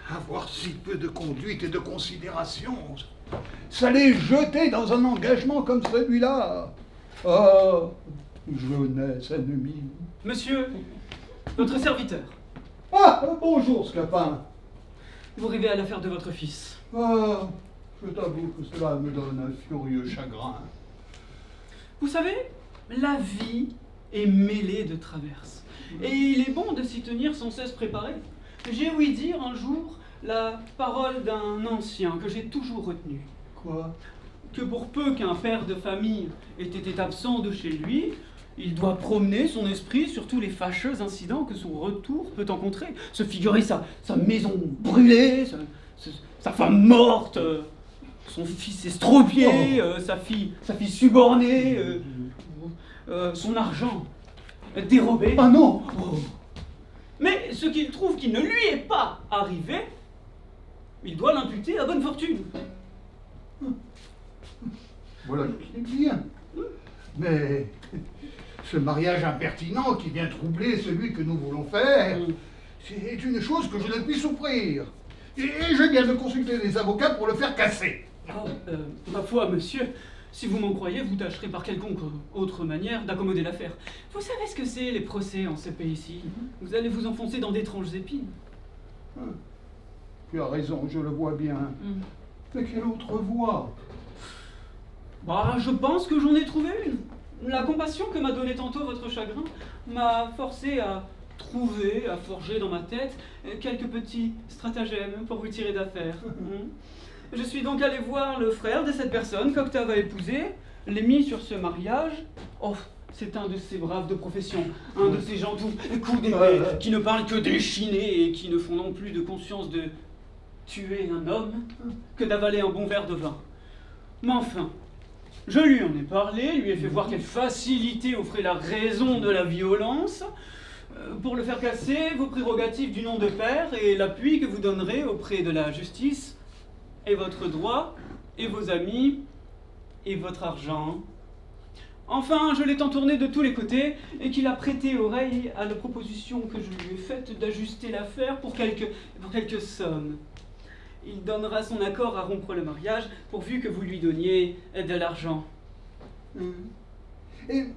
Avoir si peu de conduite et de considération, ça les jeter dans un engagement comme celui-là. Oh, jeunesse ennemie. Monsieur, votre serviteur. Ah, bonjour, Scapin. Vous rêvez à l'affaire de votre fils. Ah, je t'avoue que cela me donne un furieux chagrin. Vous savez, la vie est mêlée de traverses. Et il est bon de s'y tenir sans cesse préparé. J'ai ouï dire un jour la parole d'un ancien que j'ai toujours retenu. Quoi? Que pour peu qu'un père de famille ait été absent de chez lui, il doit promener son esprit sur tous les fâcheux incidents que son retour peut rencontrer. Se figurer sa maison brûlée, sa femme morte, son fils estropié, sa fille subornée, son argent dérobé. Ah non! Mais ce qu'il trouve qui ne lui est pas arrivé, il doit l'imputer à bonne fortune. Voilà qui est bien. Mais ce mariage impertinent qui vient troubler celui que nous voulons faire, c'est une chose que je ne puis souffrir. Et je viens de consulter des avocats pour le faire casser. Oh, ma foi, monsieur, si vous m'en croyez, vous tâcherez par quelconque autre manière d'accommoder l'affaire. Vous savez ce que c'est, les procès en ce pays-ci? Vous allez vous enfoncer dans d'étranges épines. Tu as raison, je le vois bien. Mais quelle autre voie? Bah, je pense que j'en ai trouvé une. La compassion que m'a donnée tantôt votre chagrin m'a forcé à trouver, à forger dans ma tête quelques petits stratagèmes pour vous tirer d'affaire. Je suis donc allé voir le frère de cette personne qu'Octave a épousé, l'ai mis sur ce mariage. Oh, c'est un de ces braves de profession, un de ces gens tout coups d'épée, qui ne parlent que d'échiner et qui ne font non plus de conscience de tuer un homme que d'avaler un bon verre de vin. Mais enfin, je lui en ai parlé, lui ai fait voir quelle facilité offrait la raison de la violence. Pour le faire casser, vos prérogatives du nom de père et l'appui que vous donnerez auprès de la justice, et votre droit, et vos amis, et votre argent. Enfin, je l'ai entourné de tous les côtés, et qu'il a prêté oreille à la proposition que je lui ai faite d'ajuster l'affaire pour quelques sommes. Il donnera son accord à rompre le mariage, pourvu que vous lui donniez de l'argent. Et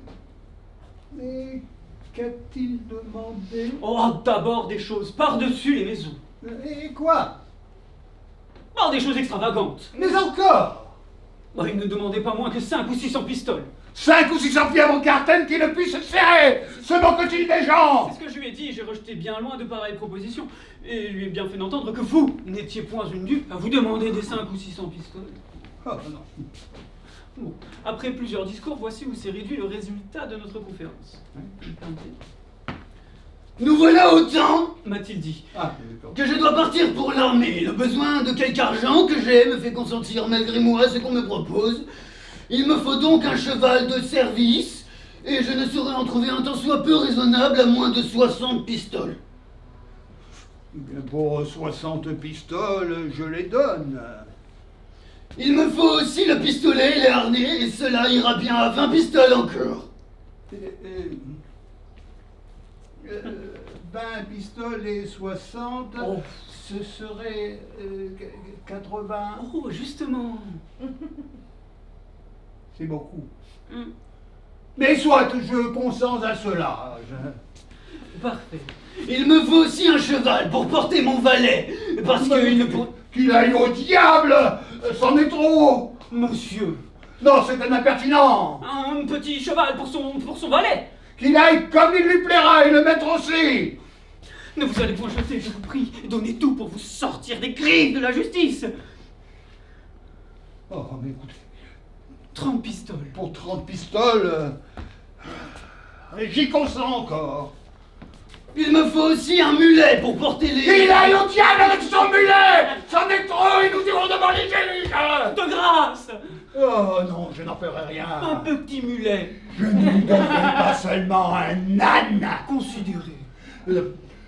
qu'a-t-il demandé? Oh, d'abord des choses par-dessus les maisons. Et quoi? Oh, des choses extravagantes. Mais encore! Bah, il ne demandait pas moins que 5 ou 600 pistoles. 5 ou 600 pieds à mon cartel qui ne puisse se serrer! Se moque-t-il des gens? C'est ce que je lui ai dit, j'ai rejeté bien loin de pareilles propositions, et lui ai bien fait d'entendre que vous n'étiez point une dupe à vous demander des 5 ou 600 pistoles. Oh non. Bon, après plusieurs discours, voici où s'est réduit le résultat de notre conférence. Nous voilà au temps, m'a-t-il dit, que je dois partir pour l'armée. Le besoin de quelque argent que j'ai me fait consentir malgré moi ce qu'on me propose. Il me faut donc un cheval de service, et je ne saurais en trouver un tant soit peu raisonnable à moins de 60 pistoles. Bien pour 60 pistoles, je les donne. Il me faut aussi le pistolet et les harnais, et cela ira bien à 20 pistoles encore. 20 pistoles et 60, ce serait 80. Oh, justement. C'est beaucoup. Mais soit, je consens à cela. Parfait. Il me faut aussi un cheval pour porter mon valet, parce qu'il ne peut... Qu'il aille au diable! C'en est trop! Monsieur, Non, c'est un impertinent! un petit cheval pour son valet. Qu'il aille comme il lui plaira et le maître aussi! Ne vous allez point jeter, je vous prie. Donnez tout pour vous sortir des griffes de la justice. Oh, mais écoutez, 30 pistoles. pour 30 pistoles, j'y consens encore. Il me faut aussi un mulet pour porter les... Qu'il aille au diable avec son mulet! C'en est trop et nous irons devant les juges! De grâce. Oh non, je n'en ferai Un rien. petit mulet. Je ne lui donnerai pas seulement un âne. Considérez.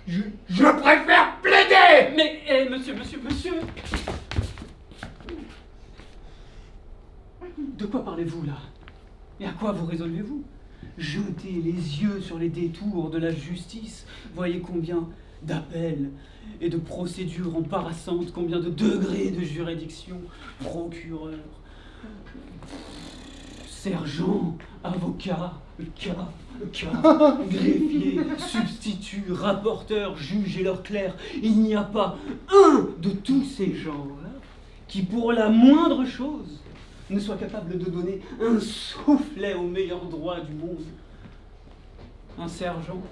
Je préfère plaider! Mais, monsieur. De quoi parlez-vous là? Et à quoi vous résolvez-vous? Jetez les yeux sur les détours de la justice. Voyez combien d'appels et de procédures embarrassantes, combien de degrés de juridiction, procureur, sergent, avocat, greffier, substitut, rapporteur, juge et leurs clercs. Il n'y a pas un de tous ces gens-là qui, pour la moindre chose, ne soit capable de donner un soufflet au meilleur droit du monde. Un sergent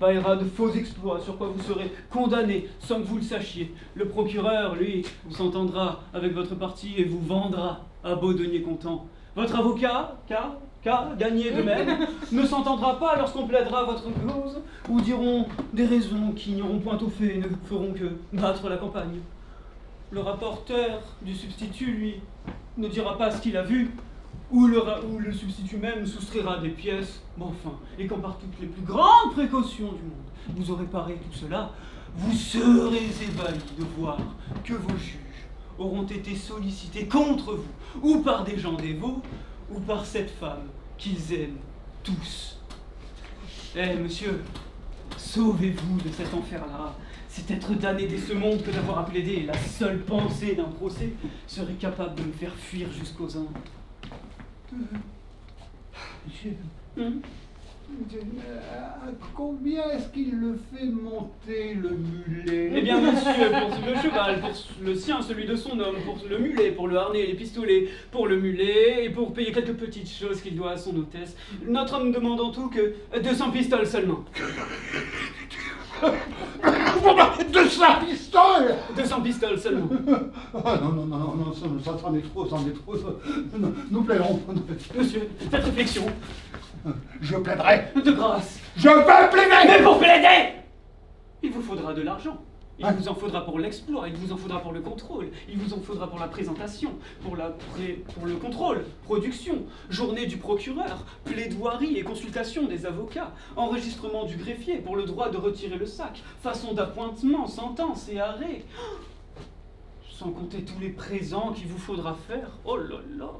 baillera de faux exploits sur quoi vous serez condamné sans que vous le sachiez. Le procureur, lui, s'entendra avec votre partie et vous vendra à beau denier comptant. Votre avocat, gagné de même, ne s'entendra pas lorsqu'on plaidera votre cause ou diront des raisons qui n'auront point au fait et ne feront que battre la campagne. Le rapporteur du substitut, lui, ne dira pas ce qu'il a vu, ou le substitut même soustraira des pièces, mais enfin, et quand par toutes les plus grandes précautions du monde, vous aurez paré tout cela, vous serez ébahi de voir que vos juges auront été sollicités contre vous, ou par des gens dévots, ou par cette femme qu'ils aiment tous. Eh, monsieur, sauvez-vous de cet enfer-là. C'est être damné dès ce monde que d'avoir à plaider. La seule pensée d'un procès serait capable de me faire fuir jusqu'aux Indes. Combien est-ce qu'il le fait monter, le mulet? Eh bien, monsieur, pour le cheval, pour le sien, celui de son homme, pour le mulet, pour le harnais, les pistolets, pour le mulet, et pour payer quelques petites choses qu'il doit à son hôtesse. Notre homme demande en tout que 200 pistoles seulement. 200 pistoles! 200 pistoles seulement. Ah non, ça c'en est trop. Nous plaiderons. Monsieur, faites réflexion. Je plaiderai. De grâce. Je veux plaider! Mais pour plaider, il vous faudra de l'argent. Il Hein? vous en faudra pour l'exploit, il vous en faudra pour le contrôle, il vous en faudra pour la présentation, pour le contrôle, production, journée du procureur, plaidoirie et consultation des avocats, enregistrement du greffier pour le droit de retirer le sac, façon d'appointement, sentence et arrêt. Sans compter tous les présents qu'il vous faudra faire. Oh là là.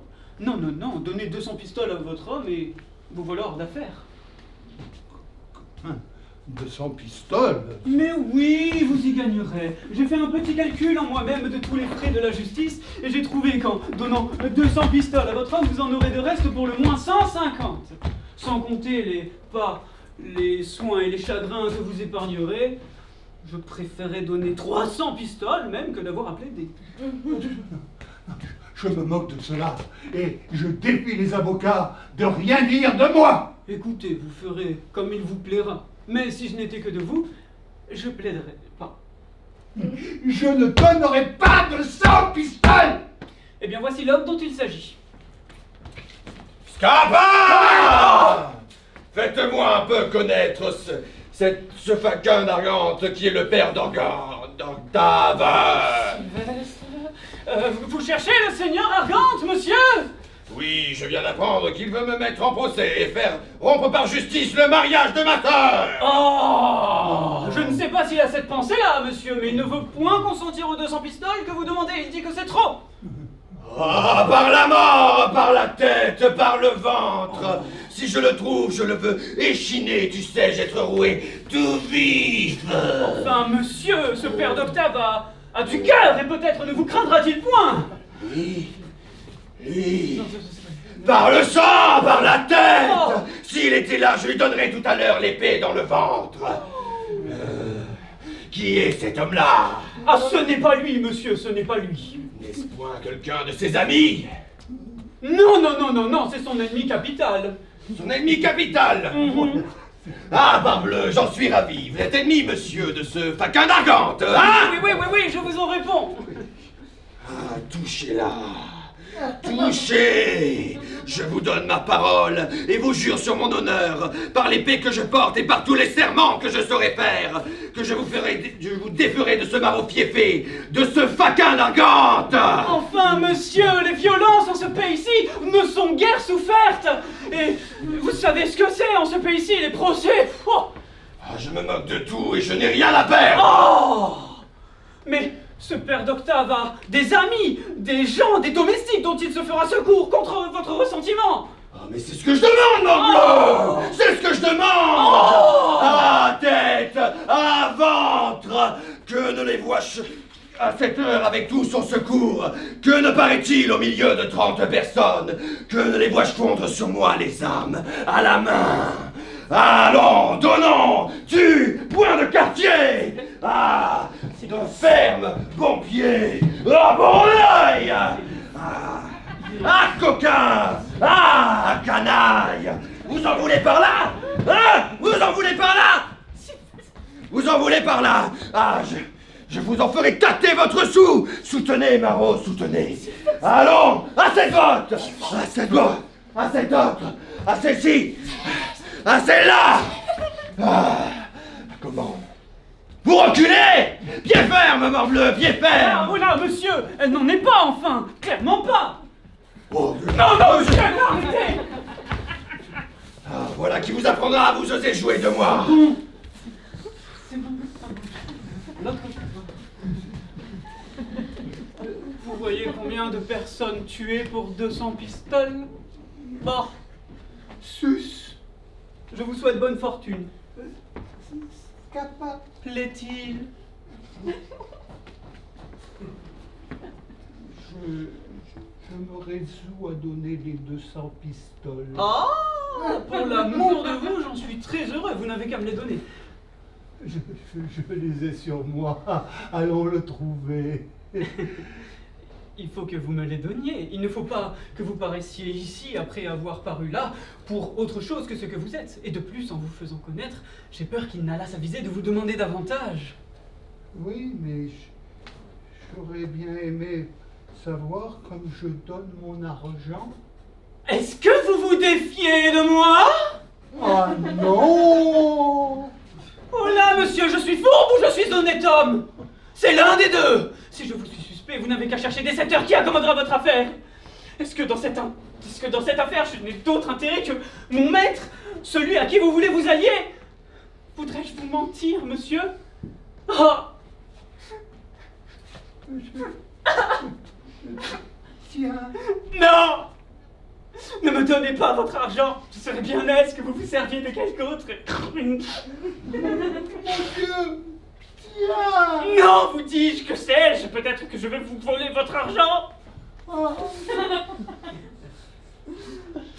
Non, donnez 200 pistoles à votre homme et vous voilà hors d'affaires. 200 pistoles? Mais oui, vous y gagnerez. J'ai fait un petit calcul en moi-même de tous les frais de la justice et j'ai trouvé qu'en donnant 200 pistoles à votre homme, vous en aurez de reste pour le moins 150. Sans compter les soins et les chagrins que vous épargnerez, je préférerais donner 300 pistoles même que d'avoir à plaider. Je me moque de cela et je défie les avocats de rien dire de moi. Écoutez, vous ferez comme il vous plaira. Mais si je n'étais que de vous, je plaiderais pas. Je ne donnerai pas de 100 pistoles. Eh bien, voici l'homme dont il s'agit. Scapin! Faites-moi un peu connaître ce faquin d'Argante qui est le père d'Octave. Vous cherchez le seigneur Argante, monsieur? Oui, je viens d'apprendre qu'il veut me mettre en procès et faire rompre par justice le mariage de ma sœur. Oh! Je ne sais pas s'il a cette pensée-là, monsieur, mais il ne veut point consentir aux 200 pistoles que vous demandez. Il dit que c'est trop. Ah, par la mort, par la tête, par le ventre. Si je le trouve, je le veux échiner, tu sais, être roué tout vif. Enfin, monsieur, ce père d'Octave a du cœur et peut-être ne vous craindra-t-il point. Oui. Par le sang, par la tête. Oh. S'il était là, je lui donnerais tout à l'heure l'épée dans le ventre. Qui est cet homme-là? Ah, ce n'est pas lui, monsieur, ce n'est pas lui. N'est-ce point quelqu'un de ses amis? Non, non, non, non, non, c'est son ennemi capital. Son ennemi capital? Ah, parbleu, j'en suis ravi. Vous êtes ennemi, monsieur, de ce faquin d'Argante, hein? Oui, oui, oui, oui, je vous en réponds. Ah, touchez-la. Touchez! Je vous donne ma parole et vous jure sur mon honneur, par l'épée que je porte et par tous les serments que je saurai faire, que je vous déferai de ce maraud fiefé, de ce faquin d'Argante! Enfin, monsieur, les violences en ce pays-ci ne sont guère souffertes. Et vous savez ce que c'est en ce pays-ci, les procès. Oh, Ah, je me moque de tout et je n'ai rien à perdre! oh, mais ce père d'Octave a des amis, des gens, des domestiques dont il se fera secours contre votre ressentiment. Ah, mais c'est ce que je demande, morbleu! C'est ce que je demande! À tête, à ventre, que ne les vois-je à cette heure avec tout son secours? Que ne paraît-il au milieu de 30 personnes? Que ne les vois-je fondre sur moi les armes à la main? Allons, donnons, tue, point de quartier! Ah, de ferme, bon pied, ah, bon œil! Ah, coquin! Ah, canaille! Vous en voulez par là? Hein? Vous en voulez par là? Vous en voulez par là? Ah, je vous en ferai tâter votre sou! Soutenez, Marot, soutenez! Allons, à cette vote! À cette vote! À cette autre! À celle-ci! À celle-là! Ah, comment? Vous reculez! Pied ferme, morbleu, pied Ah, ferme! voilà, monsieur, elle n'en est pas, enfin, clairement pas. Oh, Non, non, monsieur, non, arrêtez. ah, voilà qui vous apprendra à vous oser jouer de moi! C'est bon. L'autre. Vous voyez combien de personnes tuées pour 200 pistoles? Bon. Sus. Je vous souhaite bonne fortune. Plaît-il? Je me résous à donner les 200 pistoles. Ah, pour l'amour de vous, j'en suis très heureux. Vous n'avez qu'à me les donner. Je les ai sur moi. Allons le trouver. Il faut que vous me les donniez. Il ne faut pas que vous paraissiez ici après avoir paru là pour autre chose que ce que vous êtes. Et de plus, en vous faisant connaître, j'ai peur qu'il n'alla s'aviser de vous demander davantage. Oui, mais j'aurais bien aimé savoir comme je donne mon argent. Est-ce que vous vous défiez de moi? Ah non! Oh là, monsieur, je suis fourbe ou je suis honnête homme? C'est l'un des deux. Si je vous suis suspect, vous n'avez qu'à chercher des secteurs qui accommodera votre affaire. Est-ce que dans cette affaire, je n'ai d'autre intérêt que mon maître, celui à qui vous voulez vous allier? Voudrais-je vous mentir, monsieur? Oh. Tiens, Non! Ne me donnez pas votre argent. Ce serait bien aise que vous vous serviez de quelque autre. mon Dieu! Tiens! Non, vous dis-je, que sais-je? Peut-être que je vais vous voler votre argent. Ah.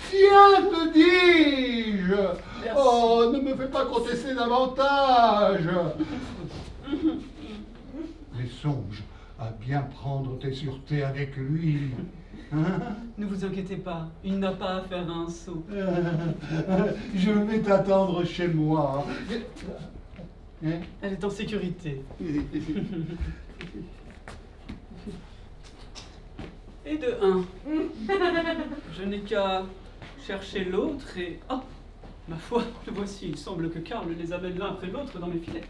Tiens, te dis-je! Merci. Oh, ne me fais pas contester davantage! Mais songe à bien prendre tes sûretés avec lui. Hein? Ne vous inquiétez pas, il n'a pas à faire un saut. Je vais t'attendre chez moi. Hein? Elle est en sécurité. Et de un. Je n'ai qu'à chercher l'autre et... Oh, ma foi, le voici. Il semble que Karl les amène l'un après l'autre dans mes filets.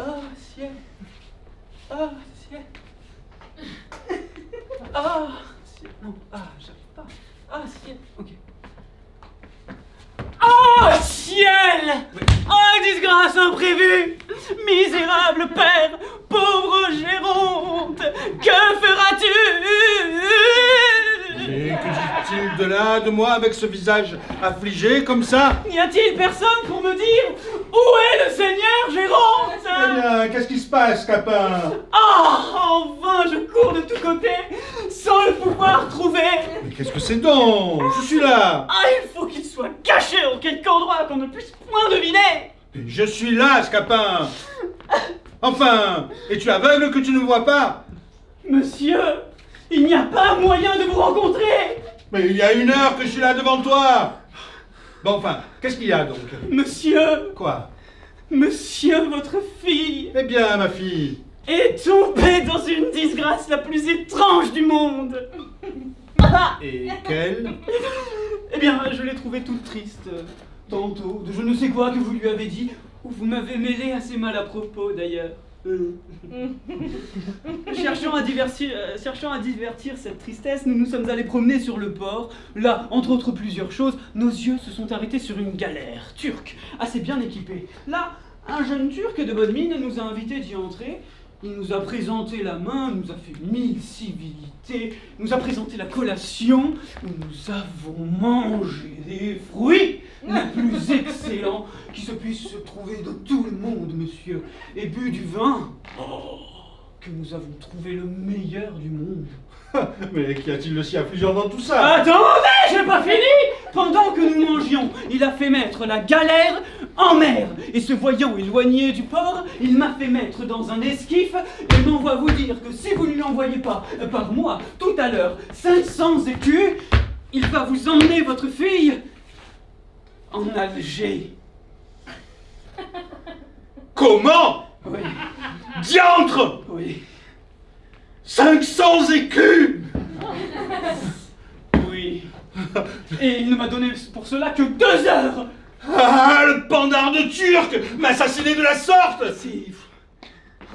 Ah, ciel. Ah, ciel. Ah, ciel. Non, j'arrive pas. Ah, ciel. Ok. Oh, ciel! Oh, disgrâce imprévue! Misérable père! Pauvre Géronte! Que feras-tu? Et que dit-il de là, de moi, avec ce visage affligé comme ça? N'y a-t-il personne pour me dire où est le Seigneur Géronte? Eh bien, qu'est-ce qui se passe, Capin? Ah, en vain je cours de tous côtés sans le pouvoir trouver. Mais qu'est-ce que c'est donc? Je suis là! Ah, il faut qu'il soit caché en quelque endroit qu'on ne puisse point deviner. Je suis là, Scapin. Enfin, es-tu aveugle que tu ne vois pas? Monsieur, il n'y a pas moyen de vous rencontrer. Mais il y a 1 heure que je suis là devant toi. Bon, enfin, qu'est-ce qu'il y a donc? Monsieur, Quoi? monsieur, votre fille Eh bien, ma fille. est tombée dans une disgrâce la plus étrange du monde. Et quelle? Eh bien, je l'ai trouvée toute triste. Tantôt, de je ne sais quoi que vous lui avez dit, ou vous m'avez mêlé assez mal à propos d'ailleurs. Cherchant à divertir cette tristesse, nous nous sommes allés promener sur le port. Là, entre autres plusieurs choses, nos yeux se sont arrêtés sur une galère turque, assez bien équipée. Là, un jeune turc de bonne mine nous a invités d'y entrer. Il nous a présenté la main, nous a fait 1000 civilités, nous a présenté la collation, où nous avons mangé des fruits les plus excellents qui se puissent se trouver de tout le monde, monsieur, et bu du vin que nous avons trouvé le meilleur du monde. Mais qu'y a-t-il de si affligeant dans tout ça? Attendez, j'ai pas fini! Pendant que nous mangions, il a fait mettre la galère en mer. Et se voyant éloigné du port, il m'a fait mettre dans un esquif et m'envoie vous dire que si vous ne lui envoyez pas par moi tout à l'heure 500 écus, il va vous emmener votre fille en Alger. Comment? Oui, Diantre! oui, 500 écus! oui. Et il ne m'a donné pour cela que 2 heures. Ah, le pandard de Turc m'a assassiné de la sorte! Si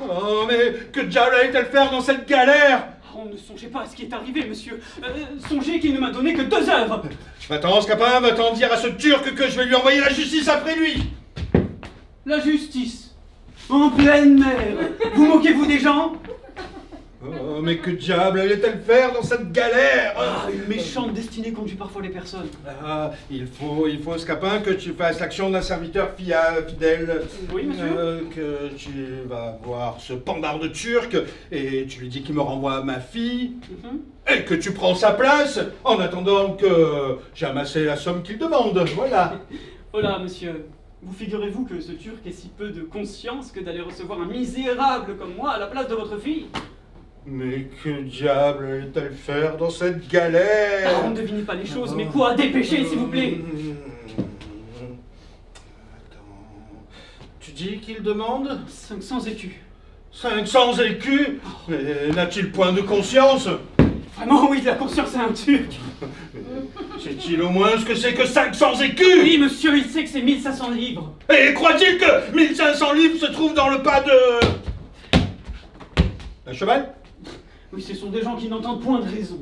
Oh, mais que diable allait-elle faire dans cette galère? on ne songez pas à ce qui est arrivé, monsieur. Songez qu'il ne m'a donné que 2 heures. Va-t'en, Scapin, va-t'en dire à ce Turc que je vais lui envoyer la justice après lui! La justice, en pleine mer. Vous moquez-vous des gens? Oh, mais que diable allait-elle faire dans cette galère? Ah, une méchante destinée conduit parfois les personnes. Ah, il faut, Scapin, que tu fasses l'action d'un serviteur fidèle. Oui, monsieur. Que tu vas voir ce pandard de Turc et tu lui dis qu'il me renvoie ma fille et que tu prends sa place en attendant que j'ai amassé la somme qu'il demande. Voilà. Voilà, monsieur. Vous figurez-vous que ce Turc ait si peu de conscience que d'aller recevoir un misérable comme moi à la place de votre fille? Mais que diable allait-elle faire dans cette galère? Ah, ne devinez pas les choses, mais quoi? Dépêchez, s'il vous plaît. Attends. Tu dis qu'il demande 500 écus. 500 écus? Mais n'a-t-il point de conscience? Vraiment, oui, de la conscience, c'est un Turc. Sait-il au moins ce que c'est que 500 écus? Oui, monsieur, il sait que c'est 1500 livres. Et croit-il que 1500 livres se trouvent dans le pas de... un cheval? Oui, ce sont des gens qui n'entendent point de raison.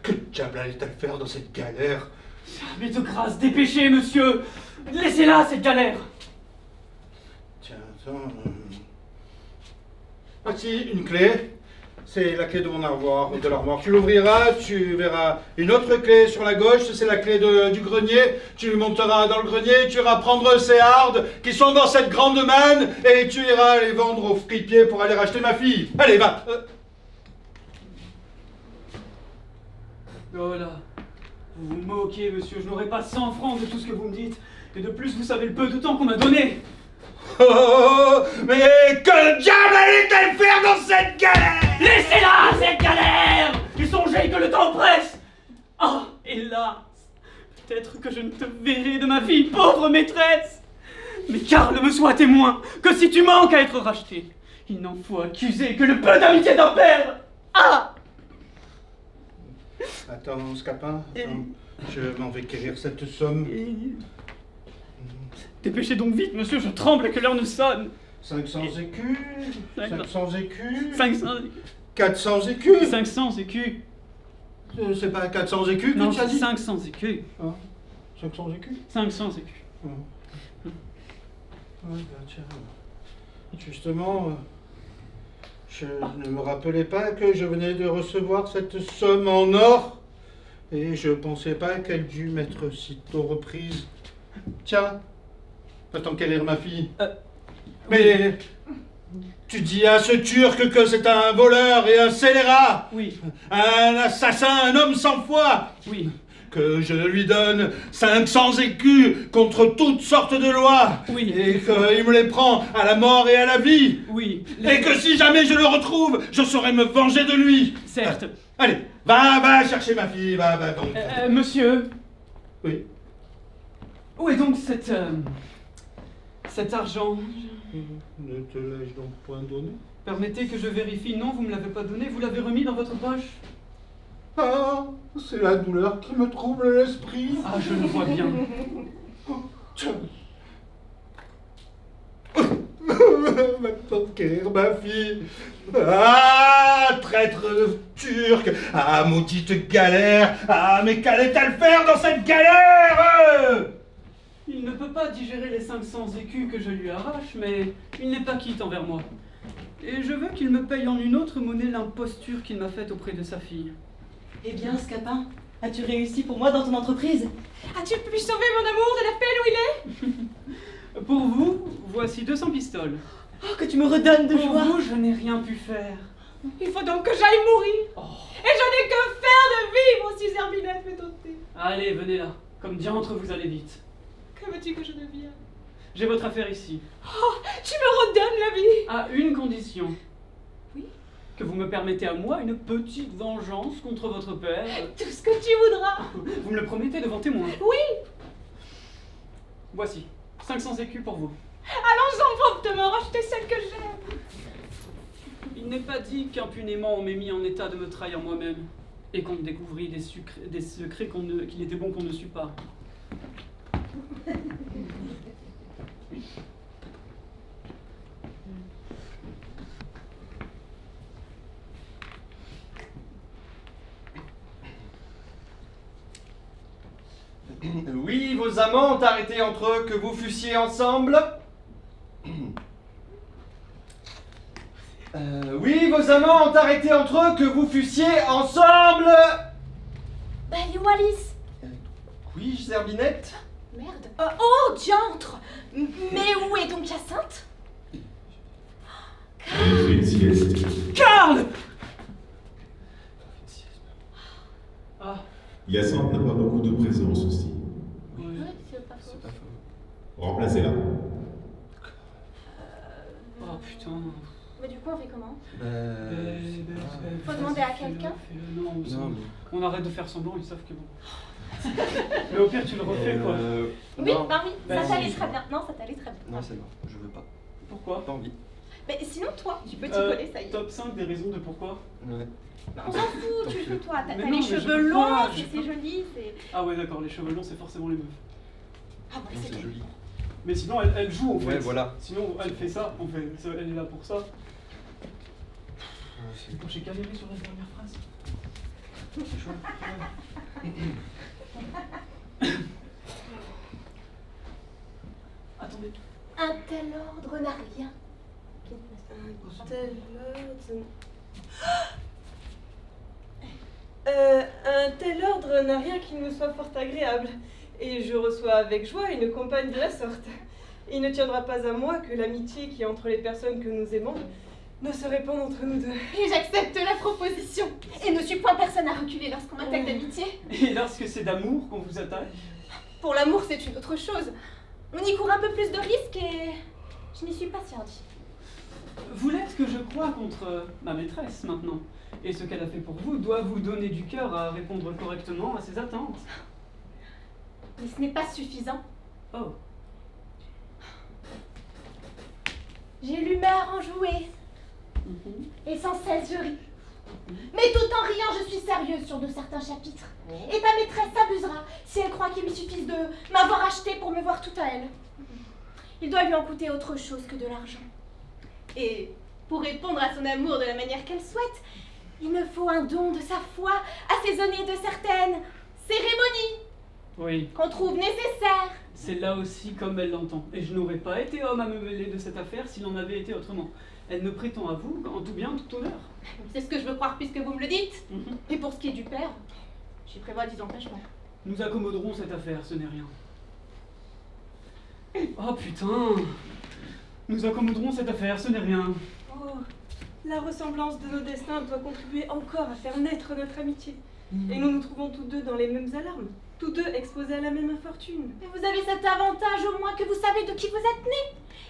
Que diable allait-elle faire dans cette galère? Mais de grâce, dépêchez, monsieur. Laissez-la, cette galère. Tiens, attends... Voici une clé. C'est la clé de mon armoire et de l'armoire. Tu l'ouvriras, tu verras une autre clé sur la gauche, c'est la clé du grenier. Tu monteras dans le grenier, tu iras prendre ces hardes qui sont dans cette grande manne et tu iras les vendre au fripier pour aller racheter ma fille. Allez, va. Voilà. Vous vous moquez, monsieur. Je n'aurai pas 100 francs de tout ce que vous me dites. Et de plus, vous savez le peu de temps qu'on m'a donné. Oh, mais que diable allait-elle faire dans cette galère? Laissez-la, cette galère! Et songez que le temps presse! Ah, hélas! Peut-être que je ne te verrai de ma vie, pauvre maîtresse! Mais Karl me soit témoin que si tu manques à être racheté, il n'en faut accuser que le peu d'amitié d'un père! Ah! Attends, Scapin, attends. Je m'en vais quérir cette somme. Dépêchez donc vite, monsieur, je tremble que l'heure ne sonne! 500 écus, 500 écus, 500 400 écus. 500 écus! C'est pas 400 écus que Non, tu as dit? 500 écus! Hein? 500 écus? 500 écus! Ouais, bah, tiens. Justement, je ne me rappelais pas que je venais de recevoir cette somme en or et je pensais pas qu'elle dût m'être sitôt reprise. Tiens, va-t'en quérir ma fille. Mais tu dis à ce Turc que c'est un voleur et un scélérat, Oui, un assassin, un homme sans foi. oui. que je lui donne 500 écus contre toutes sortes de lois, Oui. et qu'il me les prend à la mort et à la vie, Oui, et que si jamais je le retrouve, je saurai me venger de lui. certes. Allez, va chercher ma fille, va donc. Monsieur, Oui. où est donc cet argent? Ne te l'ai-je donc point donné? Permettez que je vérifie. Non, vous me l'avez pas donné, vous l'avez remis dans votre poche. Ah, c'est la douleur qui me trouble l'esprit. Ah, je le vois bien. Ma pauvre ma fille. Ah, traître turc. Ah, maudite galère. Ah, mais qu'allait-elle faire dans cette galère? Il ne peut pas digérer les 500 écus que je lui arrache, mais il n'est pas quitte envers moi. Et je veux qu'il me paye en une autre monnaie l'imposture qu'il m'a faite auprès de sa fille. Eh bien, Scapin, as-tu réussi pour moi dans ton entreprise? As-tu pu sauver mon amour de la peine où il est? Pour vous, voici 200 pistoles. Oh, que tu me redonnes de Pour joie! vous, je n'ai rien pu faire. Il faut donc que j'aille mourir. Et je n'ai que faire de vivre si Zerbinette m'est ôtée. Allez, venez là. Comme diantre, vous allez vite. Que veux-tu que je devienne? J'ai votre affaire ici. Tu me redonnes la vie. À une condition. Oui? Que vous me permettez à moi une petite vengeance contre votre père. Tout ce que tu voudras. Vous me le promettez devant témoin. Oui. Voici, 500 écus pour vous. Allons-en promptement racheter celle que j'aime. Il n'est pas dit qu'impunément on m'ait mis en état de me trahir moi-même et qu'on découvrit des secrets qu'il était bon qu'on ne sût pas. Oui, vos amants ont arrêté entre eux que vous fussiez ensemble. Oui, vos amants ont arrêté entre eux que vous fussiez ensemble. Bah, les Wallis. Oui, Zerbinette. Merde. Oh, diantre. Mais où est donc Hyacinthe? Elle fait une sieste. Karl! Ah, Hyacinthe n'a pas beaucoup de présence aussi. oui. Ouais, c'est pas faux. Remplacez-la. Oh putain. Mais du coup, on fait comment? Faut demander à quelqu'un? Non, Non, on arrête de faire semblant, ils savent que bon. Mais au pire, tu le refais quoi. Oui, non, bah oui, Bah, ça si. t'allait très bien. Non, ça t'allait très bien. non, c'est bon, je veux pas. Pourquoi? Pas envie. Mais sinon, toi, tu peux t'y Euh, coller, ça y est. Top 5 des raisons de pourquoi. Ouais. On s'en fout, tu le fais toi. T'as Mais les non, mais je cheveux peux longs, pas, je c'est peux- joli, c'est. Ah ouais, d'accord, les cheveux longs, c'est forcément les meufs. Ah, bon, Non, c'est c'est tout. joli. Mais sinon, elle joue en fait. Ouais, voilà. Sinon, elle fait ça, en fait. Elle est là pour ça. J'ai galéré sur la dernière phrase. C'est chaud. Ouais. Attendez. Un tel ordre n'a rien. Un tel ordre n'a rien qui nous soit fort agréable, et je reçois avec joie une compagne de la sorte. Il ne tiendra pas à moi que l'amitié qui est entre les personnes que nous aimons ne se répande entre nous deux. Et j'accepte la proposition. Et ne suis point personne à reculer lorsqu'on m'attaque d'amitié. Et lorsque c'est d'amour qu'on vous attaque? Pour l'amour, c'est une autre chose. On y court un peu plus de risques et je n'y suis pas si hardie. Vous l'êtes que je crois contre ma maîtresse maintenant. Et ce qu'elle a fait pour vous doit vous donner du cœur à répondre correctement à ses attentes. Mais ce n'est pas suffisant. Oh. J'ai l'humeur enjouée Mhm. et sans cesse je ris. Mais tout en riant, je suis sérieuse sur de certains chapitres. Et ta maîtresse s'abusera si elle croit qu'il lui suffise de m'avoir acheté pour me voir tout à elle. Il doit lui en coûter autre chose que de l'argent. Et pour répondre à son amour de la manière qu'elle souhaite, il me faut un don de sa foi assaisonné de certaines cérémonies Oui, qu'on trouve nécessaires. c'est là aussi comme elle l'entend. Et je n'aurais pas été homme à me mêler de cette affaire s'il en avait été autrement. Elle ne prétend à vous qu'en tout bien, tout honneur. C'est ce que je veux croire puisque vous me le dites. Mhm. Et pour ce qui est du père, j'y prévois 10 empêchements. Nous accommoderons cette affaire, ce n'est rien. Oh putain! Nous accommoderons cette affaire, ce n'est rien. Oh, la ressemblance de nos destins doit contribuer encore à faire naître notre amitié. Et nous nous trouvons tous deux dans les mêmes alarmes, tous deux exposés à la même infortune. Mais vous avez cet avantage au moins que vous savez de qui vous êtes né.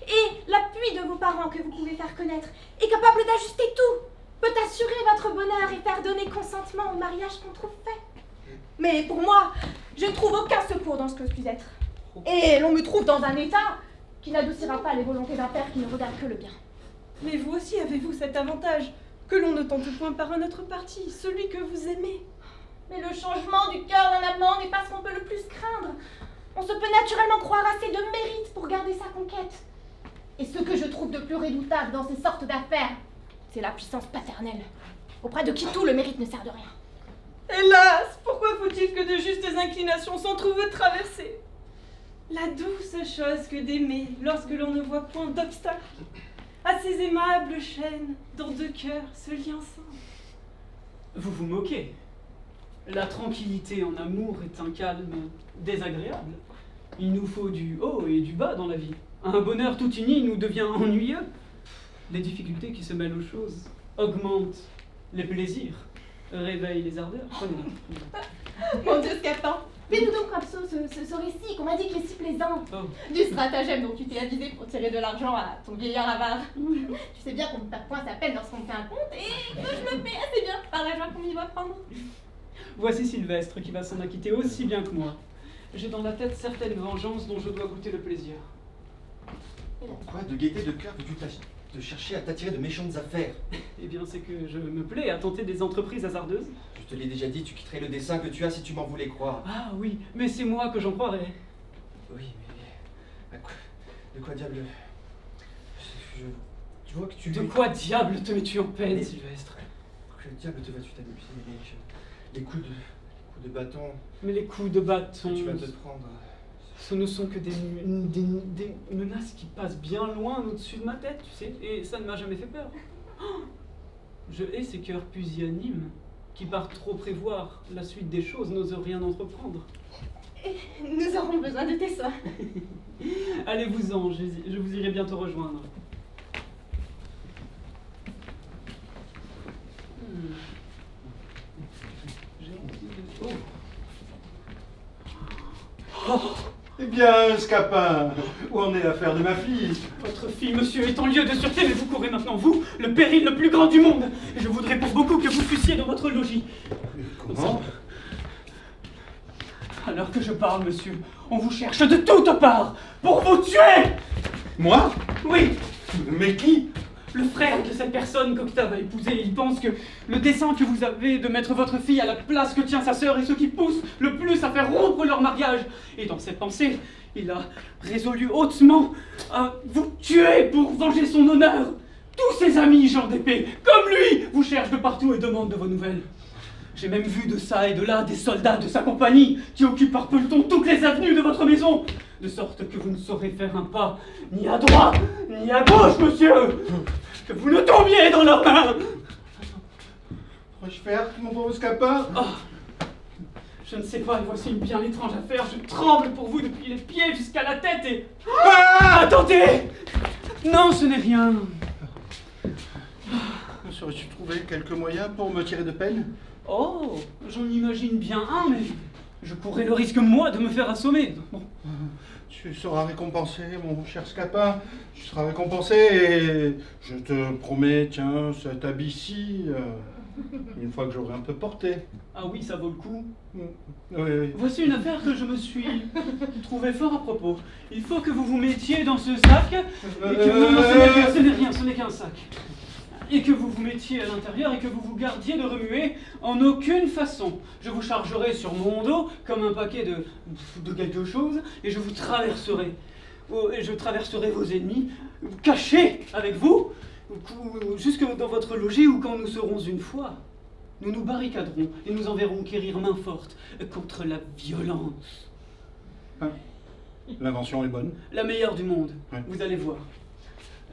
Et l'appui de vos parents que vous pouvez faire connaître est capable d'ajuster tout, peut assurer votre bonheur et faire donner consentement au mariage qu'on trouve fait. Mais pour moi, je ne trouve aucun secours dans ce que je puis être. Et l'on me trouve dans un état qui n'adoucira pas les volontés d'un père qui ne regarde que le bien. Mais vous aussi avez-vous cet avantage, que l'on ne tente point par un autre parti, celui que vous aimez. Mais le changement du cœur d'un amant n'est pas ce qu'on peut le plus craindre. On se peut naturellement croire assez de mérite pour garder sa conquête. Et ce que je trouve de plus redoutable dans ces sortes d'affaires, c'est la puissance paternelle, auprès de qui tout le mérite ne sert de rien. Hélas, pourquoi faut-il que de justes inclinations s'en trouvent traversées? La douce chose que d'aimer lorsque l'on ne voit point d'obstacle à ces aimables chaînes dans deux cœurs se lient ensemble. Vous vous moquez. La tranquillité en amour est un calme désagréable. Il nous faut du haut et du bas dans la vie. Un bonheur tout uni nous devient ennuyeux. Les difficultés qui se mêlent aux choses augmentent les plaisirs, réveillent les ardeurs. Mon Dieu, Scapin, fais-nous donc Rapso ce récit qu'on m'a dit qui est si plaisant. Oh. Du stratagème dont tu t'es avisé pour tirer de l'argent à ton vieillard avare. Tu sais bien qu'on ne perd point sa peine lorsqu'on fait un compte et que je me paie assez bien par la joie qu'on y doit prendre. Voici Sylvestre qui va s'en acquitter aussi bien que moi. J'ai dans la tête certaines vengeances dont je dois goûter le plaisir. Pourquoi de gaieté de cœur veux-tu te chercher à t'attirer de méchantes affaires? Eh bien, c'est que je me plais à tenter des entreprises hasardeuses. Je te l'ai déjà dit, tu quitterais le dessein que tu as si tu m'en voulais croire. Ah oui, mais c'est moi que j'en croirais. Oui, mais... De quoi diable... Tu vois que tu... De quoi diable te mets-tu en peine, Mais- Sylvestre? Que diable te vas-tu t'amuser? Les coups de bâton Mais les coups de bâton, que tu vas te prendre... ce ne sont que des menaces qui passent bien loin au-dessus de ma tête, tu sais, et ça ne m'a jamais fait peur. Oh, je hais ces cœurs pusillanimes qui, par trop prévoir la suite des choses, n'osent rien entreprendre. Nous aurons besoin de tes soins. Allez-vous-en, je vous irai bientôt rejoindre. J'ai envie de... Oh. Eh bien, Scapin, où en est l'affaire de ma fille? Votre fille, monsieur, est en lieu de sûreté, mais vous courez maintenant, vous, le péril le plus grand du monde. Et je voudrais pour beaucoup que vous fussiez dans votre logis. Comment? Alors que je parle, monsieur, on vous cherche de toutes parts pour vous tuer. Moi? Oui, Mais qui? le frère de cette personne qu'Octave a épousée. Il pense que le dessein que vous avez de mettre votre fille à la place que tient sa sœur est ce qui pousse le plus à faire rompre leur mariage. Et dans cette pensée, il a résolu hautement à vous tuer pour venger son honneur. Tous ses amis, gens d'épée, comme lui, vous cherchent de partout et demandent de vos nouvelles. J'ai même vu de ça et de là des soldats de sa compagnie qui occupent par peloton toutes les avenues de votre maison, de sorte que vous ne saurez faire un pas ni à droite ni à gauche, monsieur, que vous ne tombiez dans leurs mains. Pourrais-je faire, mon pauvre Scapin? Oh, je ne sais pas, et voici une bien étrange affaire. Je tremble pour vous depuis les pieds jusqu'à la tête et... Ah, attendez! Non, ce n'est rien. Saurais-tu trouver quelques moyens pour me tirer de peine? Oh, j'en imagine bien un, mais je courrais le risque, moi, de me faire assommer. Bon. Tu seras récompensé, mon cher Scapin. Tu seras récompensé et je te promets, tiens, cet habit-ci, une fois que j'aurai un peu porté. Ah oui, ça vaut le coup. Oui, oui. Voici une affaire que je me suis trouvée fort à propos. Il faut que vous vous mettiez dans ce sac et que... Non, ce n'est rien, ce n'est qu'un sac. Et que vous vous mettiez à l'intérieur et que vous vous gardiez de remuer en aucune façon. Je vous chargerai sur mon dos comme un paquet de quelque chose et je vous traverserai. Et je traverserai vos ennemis, cachés avec vous, jusque dans votre logis où quand nous serons une fois, nous nous barricaderons et nous enverrons quérir main forte contre la violence. L'invention est bonne. La meilleure du monde, Ouais. vous allez voir.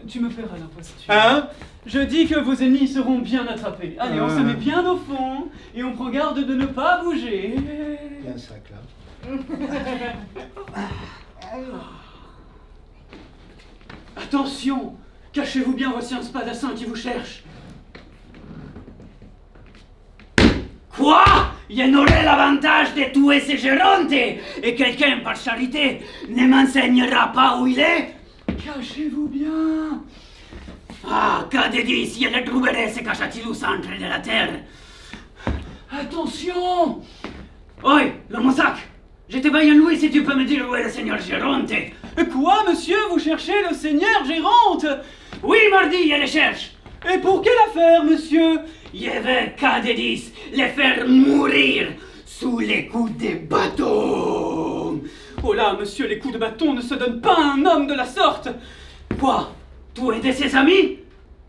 Tu me paieras l'imposture. Hein? Je dis que vos ennemis seront bien attrapés. Allez, on se met bien au fond et on prend garde de ne pas bouger. Il y a un sac là. Attention! Cachez-vous bien, voici un spadassin qui vous cherche. Quoi? je n'aurai l'avantage de tuer ce Géronte, et quelqu'un, par charité, ne m'enseignera pas où il est. Cachez-vous bien. Ah, Cadédis, je le trouverai, se cacha-t-il au centre de la terre. Attention! Oi, le Mossac, je te baille en lui si tu peux me dire où est le seigneur Géronte. Quoi, monsieur, vous cherchez le seigneur Géronte? Oui, mardi, je le cherche. Et pour quelle affaire, monsieur? Je veux, Cadédis, les faire mourir sous les coups des bâtons. Oh là, monsieur, les coups de bâton ne se donnent pas à un homme de la sorte. Quoi? Tu es de ses amis?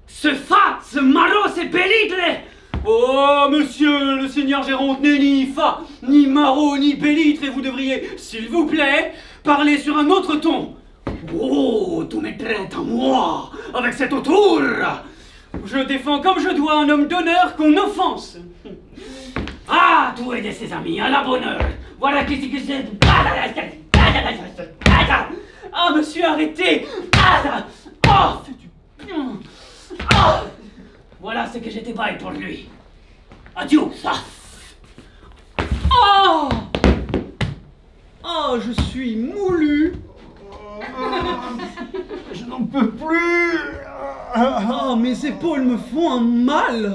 Ce fat, ce maraud, ce pélitre? Oh, monsieur, le seigneur Géronte n'est ni fat, ni maraud, ni pélitre, et vous devriez, s'il vous plaît, parler sur un autre ton. Oh, tu me traites à moi, avec cette autour. Je défends comme je dois un homme d'honneur qu'on offense. Ah, tu es de ses amis, à la bonne heure. Voilà qui c'est. Ah, monsieur, arrêtez. Oh, fais du bien. Voilà ce que je te baille pour lui. Adieu, ça. Oh, je suis moulu. Je n'en peux plus. Oh, mes épaules me font un mal.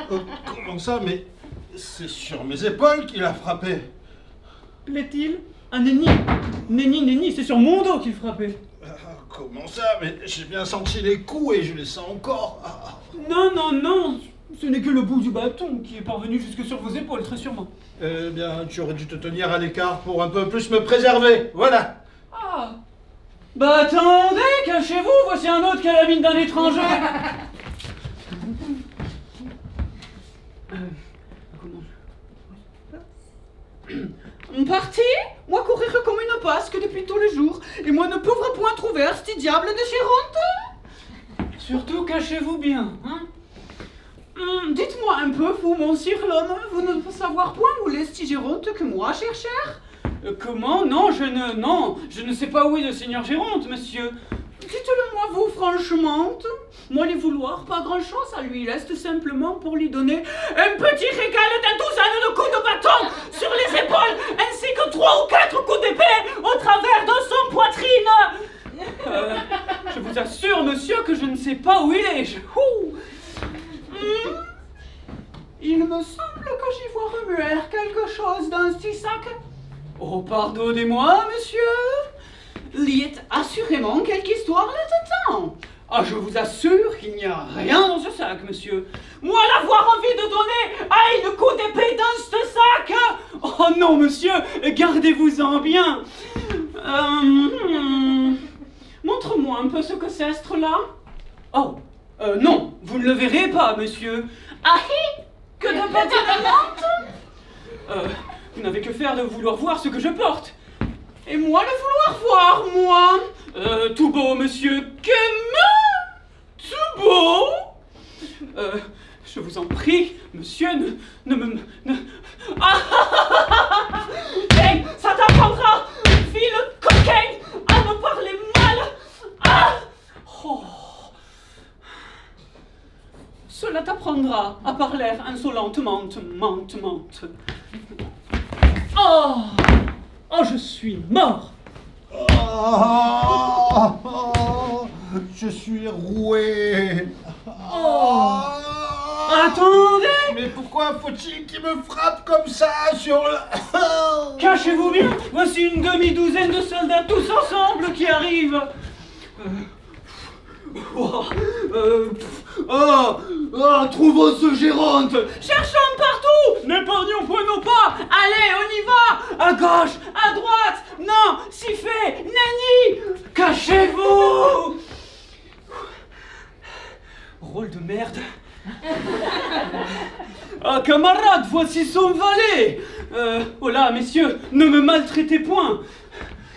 Comment ça? Mais c'est sur mes épaules qu'il a frappé. Plaît-il? Un nenni. Nenni, c'est sur mon dos qu'il frappait. Comment ça? Mais j'ai bien senti les coups et je les sens encore. Non, ce n'est que le bout du bâton qui est parvenu jusque sur vos épaules, très sûrement. Eh bien, tu aurais dû te tenir à l'écart pour un peu plus me préserver. Voilà. Ah. Bah attendez, cachez-vous, voici un autre qui a la mine d'un étranger. Parti? Moi courir comme une pasque depuis tous les jours, et moi ne pauvre point trouver ce diable de Géronte. Surtout cachez-vous bien, hein. Dites-moi un peu, vous, monsieur l'homme, vous ne pouvez savoir point où est ce Géronte que moi chercher? Comment? Non, je ne sais pas où est le seigneur Géronte, monsieur. Dites-le-moi, vous, franchement. Moi, les vouloir, pas grand-chose à lui. Il reste simplement pour lui donner un petit régal d'un douzaine de coups de bâton sur les épaules, ainsi que 3 ou 4 coups d'épée au travers de son poitrine. Je vous assure, monsieur, que je ne sais pas où il est. Il me semble que j'y vois remuer quelque chose dans ce sac. Oh, pardonnez-moi, monsieur. Il y a assurément quelque histoire là-dedans. Ah, je vous assure qu'il n'y a rien dans ce sac, monsieur. Moi, l'avoir envie de donner un coup d'épée dans ce sac. Oh non, monsieur, gardez-vous-en bien. Montre-moi un peu ce que c'est, ce là. Oh, non, vous ne le verrez pas, monsieur. Ah, que de petites montres. Vous n'avez que faire de vouloir voir ce que je porte. Et moi, le vouloir voir, moi. Tout beau, monsieur. Tout beau. Je vous en prie, monsieur, ne me... Hey, ça t'apprendra, fille coquine, à me parler mal. Cela t'apprendra à parler insolentement. Oh, je suis mort. Je suis roué. Attendez. Mais pourquoi faut-il qu'il me frappe comme ça sur le... Cachez-vous bien. Voici une demi-douzaine de soldats tous ensemble qui arrivent. Trouvons ce Géronte. Cherchons partout. N'épargnons point nos pas. Allez, on y va. À gauche, à droite. Non, si fait. Nenni. Cachez-vous. Rôle de merde. Ah, camarade, voici son valet. Oh là, messieurs, ne me maltraitez point.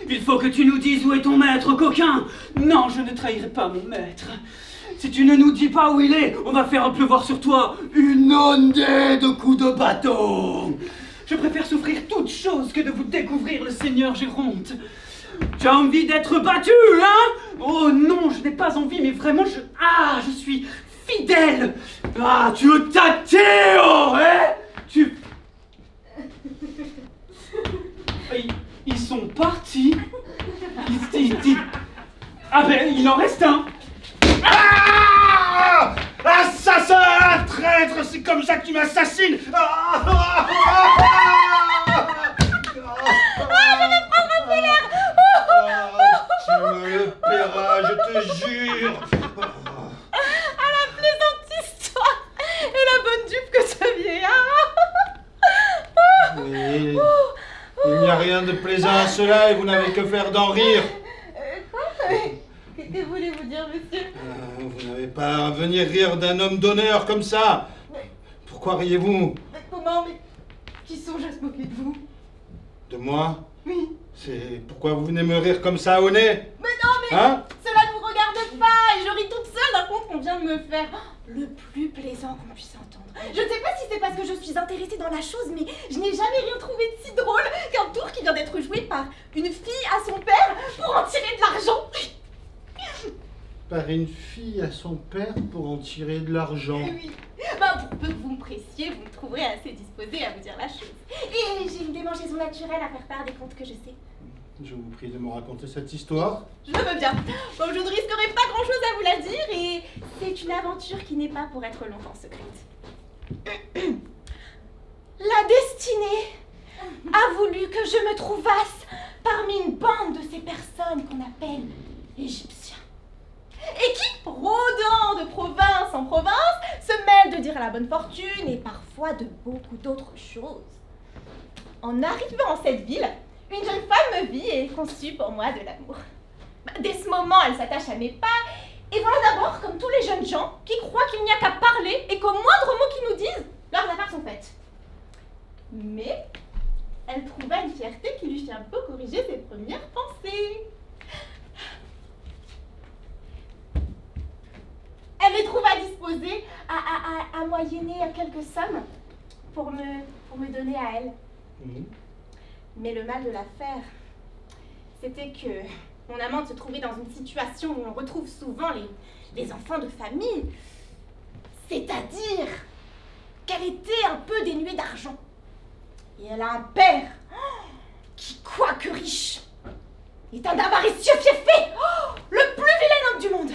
Il faut que tu nous dises où est ton maître, coquin. Non, je ne trahirai pas mon maître. Si tu ne nous dis pas où il est, on va faire pleuvoir sur toi une ondée de coups de bâton. Je préfère souffrir toute chose que de vous découvrir le seigneur Géronte. Tu as envie d'être battu, hein? Oh non, je n'ai pas envie, mais vraiment, je suis fidèle. Ah, tu es tâté, oh, hein? sont partis. Ah ben, il en reste un. Ah! Assassin! Traître! C'est comme ça que tu m'assassines! Tu me le paieras, je te jure! Ah, la plaisante histoire et la bonne dupe que ce vieillard. Oui, il n'y a rien de plaisant à cela et vous n'avez que faire d'en rire. Quoi? Que voulez-vous dire, monsieur? Vous n'avez pas à venir rire d'un homme d'honneur comme ça. Pourquoi riez-vous? Mais comment? Mais qui songe à se moquer de vous? De moi? Oui. C'est pourquoi vous venez me rire comme ça au nez? Mais non, mais Hein? cela ne vous regarde pas et je ris toute seule d'un conte qu'on vient de me faire. Le plus plaisant qu'on puisse entendre. Je ne sais pas si c'est parce que je suis intéressée dans la chose, mais je n'ai jamais rien trouvé de si drôle qu'un tour qui vient d'être joué par une fille à son père pour en tirer de l'argent. Par une fille à son père pour en tirer de l'argent. Oui. Ben, pour peu que vous me pressiez, vous me trouverez assez disposée à vous dire la chose. Et j'ai une démangeaison naturelle à faire part des contes que je sais. Je vous prie de me raconter cette histoire. Je veux bien. Bon, je ne risquerai pas grand-chose à vous la dire et c'est une aventure qui n'est pas pour être longtemps secrète. La destinée a voulu que je me trouvasse parmi une bande de ces personnes qu'on appelle Égyptiens. Et qui, rôdant de province en province, se mêlent de dire la bonne fortune et parfois de beaucoup d'autres choses. En arrivant en cette ville, une jeune femme me vit et conçut pour moi de l'amour. Dès ce moment, elle s'attache à mes pas, et voilà d'abord, comme tous les jeunes gens, qui croient qu'il n'y a qu'à parler et qu'au moindre mot qu'ils nous disent, leurs affaires sont faites. Mais elle trouva une fierté qui lui fit un peu corriger ses premières pensées. Elle les trouva disposées à moyenner quelques sommes pour me donner à elle. Mais le mal de l'affaire, c'était que mon amante se trouvait dans une situation où on retrouve souvent les enfants de famille. C'est-à-dire qu'elle était un peu dénuée d'argent. Et elle a un père qui, quoique riche, est un avaricieux fiefé, le plus vilain homme du monde.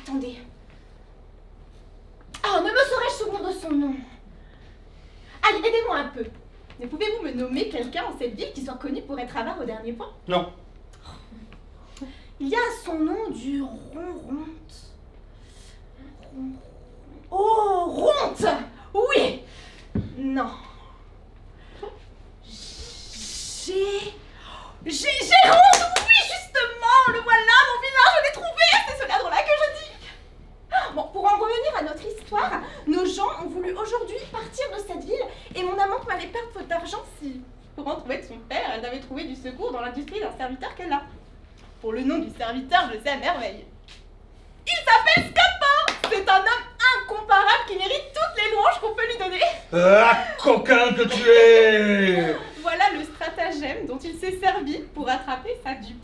Attendez. Oh, ne me saurais-je souvenir de son nom? Allez, aidez-moi un peu. Ne pouvez-vous me nommer quelqu'un en cette ville qui soit connu pour être avare au dernier point? Non. Il y a à son nom du ronronte. Oh, ronte! Oui! Non. J'ai ronte! Oui, justement! Le voilà, mon vilain, je l'ai trouvé! C'est ce cadre-là que je dis! Bon, pour en revenir à notre histoire, nos gens ont voulu aujourd'hui partir de cette ville et mon amante m'allait perdre faute d'argent si, pour en trouver de son père, elle n'avait trouvé du secours dans l'industrie d'un serviteur qu'elle a. Pour le nom du serviteur, je le sais à merveille. Il s'appelle Scapin! C'est un homme incomparable qui mérite toutes les louanges qu'on peut lui donner. Ah, coquin que tu es! Voilà le stratagème dont il s'est servi pour attraper sa dupe.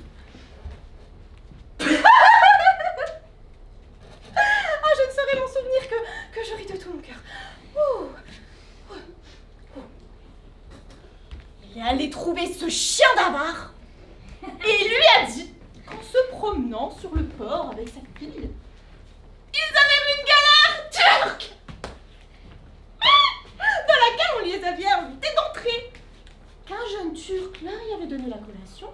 Ah, je ne saurais m'en souvenir que je ris de tout mon cœur. Il est allé trouver ce chien d'avare et il lui a dit qu'en se promenant sur le port avec sa fille, ils avaient vu une galère turque dans laquelle on les avait invités d'entrer. Qu'un jeune turc leur y avait donné la collation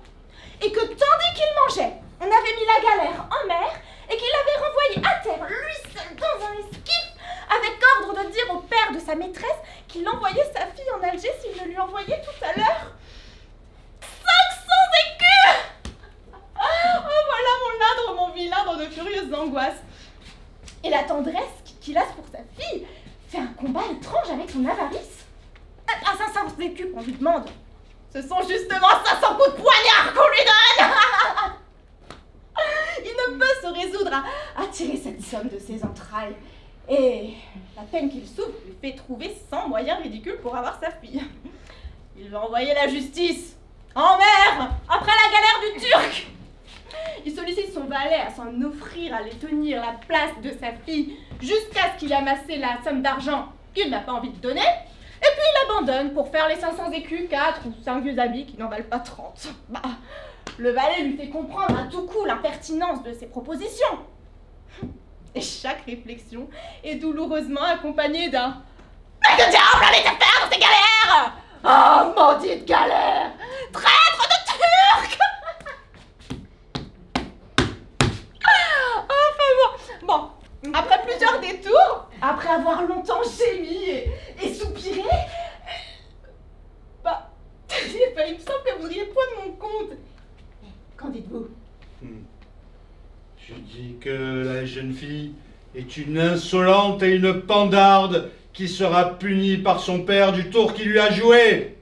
et que tandis qu'il mangeait, on avait mis la galère en mer et qu'il l'avait renvoyé à terre, lui seul, dans un esquif, avec ordre de dire au père de sa maîtresse qu'il envoyait sa fille en Alger s'il ne lui envoyait tout à l'heure 500 écus. Oh, voilà mon ladre, mon vilain, dans de furieuses angoisses. Et la tendresse qu'il a pour sa fille fait un combat étrange avec son avarice. À 500 écus qu'on lui demande. Ce sont justement 500 coups de poignard qu'on lui donne. Il ne peut se résoudre à tirer cette somme de ses entrailles. Et la peine qu'il souffre lui fait trouver 100 moyens ridicules pour avoir sa fille. Il va envoyer la justice en mer après la galère du Turc. Il sollicite son valet à s'en offrir à les tenir la place de sa fille jusqu'à ce qu'il ait amassé la somme d'argent qu'il n'a pas envie de donner. puis il abandonne pour faire les 500 écus, 4 ou 5 vieux habits qui n'en valent pas 30. Bah, le valet lui fait comprendre à tout coup l'impertinence de ses propositions. Et chaque réflexion est douloureusement accompagnée d'un « Mais que diable allez-vous faire dans ces galères? Oh, maudite galère! Traître de Turc !» Enfin bon, après plusieurs détours, après avoir longtemps gémi et soupiré, bah, il me semble que vous riez point de mon compte. Qu'en dites-vous? Je dis que la jeune fille est une insolente et une pandarde qui sera punie par son père du tour qu'il lui a joué.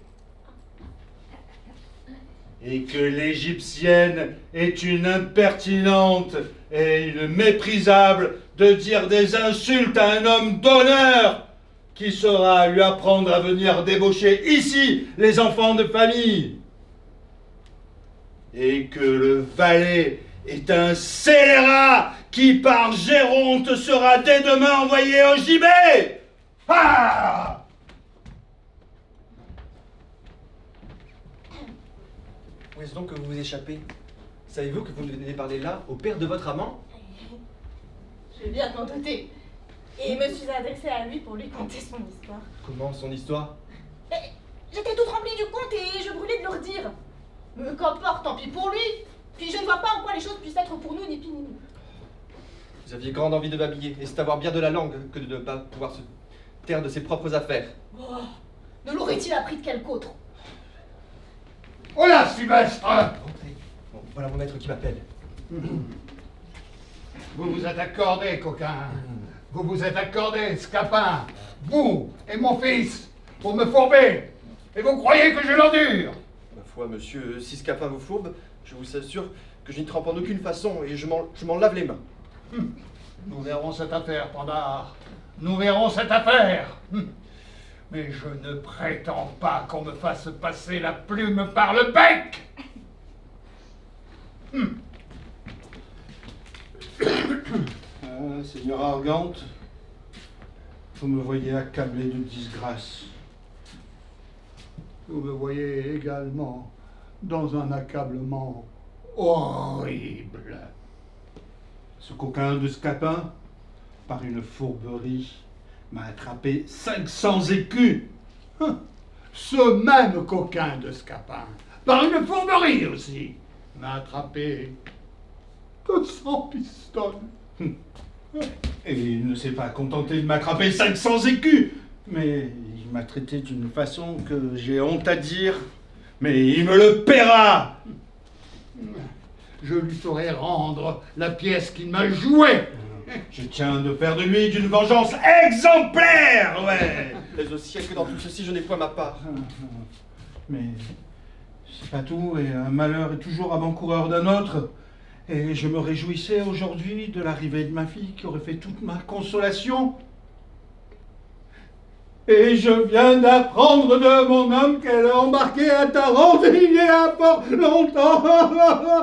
Et que l'égyptienne est une impertinente et une méprisable de dire des insultes à un homme d'honneur qui saura lui apprendre à venir débaucher ici les enfants de famille. Et que le valet est un scélérat qui par Géronte sera dès demain envoyé au gibet. Ah! Où est-ce donc que vous vous échappez? Savez-vous que vous venez parler là au père de votre amant? Je viens de m'en douter. Et me suis adressée à lui pour lui conter son histoire. Comment son histoire? J'étais toute remplie du conte et je brûlais de le redire. Mais qu'importe, tant pis pour lui. Puis je ne vois pas en quoi les choses puissent être pour nous ni pis ni nous. Vous aviez grande envie de m'habiller, et c'est avoir bien de la langue que de ne pas pouvoir se taire de ses propres affaires. Oh, ne l'aurait-il appris de quelque autre? Oh là, Sylvestre! Entrez. Bon, voilà mon maître qui m'appelle. Vous vous êtes accordé, coquin. Vous vous êtes accordé, Scapin. Vous et mon fils, pour me fourber. Et vous croyez que je l'endure? Ma foi, monsieur, si Scapin vous fourbe, je vous assure que je n'y trempe en aucune façon et je m'en lave les mains. Nous verrons cette affaire, Pandare. Nous verrons cette affaire. Mais je ne prétends pas qu'on me fasse passer la plume par le bec. Seigneur Argante, vous me voyez accablé de disgrâce. Vous me voyez également dans un accablement horrible. Ce coquin de Scapin, par une fourberie, m'a attrapé 500 écus. Ce même coquin de Scapin, par une fourberie aussi, m'a attrapé 200 pistoles. Et il ne s'est pas contenté de m'attraper 500 écus, mais il m'a traité d'une façon que j'ai honte à dire. Mais il me le paiera. Je lui ferai rendre la pièce qu'il m'a jouée. Je tiens de faire de lui d'une vengeance exemplaire, ouais. Mais au ciel que dans tout ceci, je n'ai point ma part. Mais c'est pas tout, et un malheur est toujours avant-coureur d'un autre. Et je me réjouissais aujourd'hui de l'arrivée de ma fille qui aurait fait toute ma consolation. Et je viens d'apprendre de mon homme qu'elle a embarqué à Tarente il y a fort longtemps.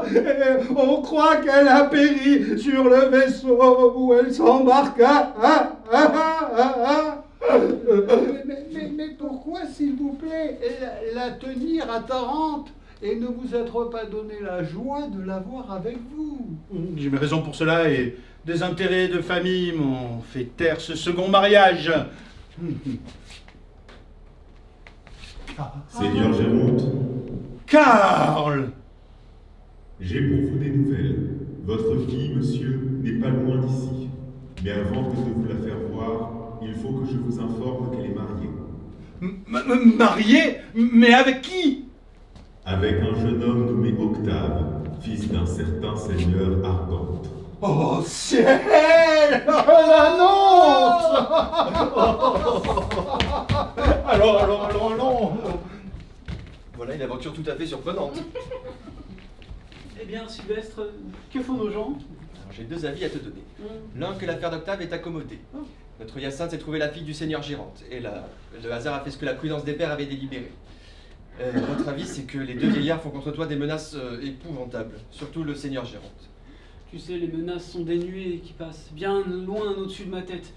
Et on croit qu'elle a péri sur le vaisseau où elle s'embarqua. Mais pourquoi, s'il vous plaît, la tenir à Tarente et ne vous être pas donné la joie de l'avoir avec vous? J'ai mes raisons pour cela et des intérêts de famille m'ont fait taire ce second mariage. Seigneur Géronte, Karl! j'ai pour vous des nouvelles. Votre fille, monsieur, n'est pas loin d'ici. Mais avant de vous la faire voir, il faut que je vous informe qu'elle est mariée. Mariée? Mais avec qui? Avec un jeune homme nommé Octave, fils d'un certain seigneur Argante. Oh ciel! L'annonce! Allons. Voilà une aventure tout à fait surprenante. Eh bien, Sylvestre, que font nos gens? Alors, j'ai deux avis à te donner. L'un, que l'affaire d'Octave est accommodée. Notre Hyacinthe s'est trouvé la fille du seigneur Géronte, et le hasard a fait ce que la prudence des pères avait délibéré. Notre avis, c'est que les deux vieillards font contre toi des menaces épouvantables, surtout le seigneur Géronte. Tu sais, les menaces sont des nuées qui passent bien loin au-dessus de ma tête.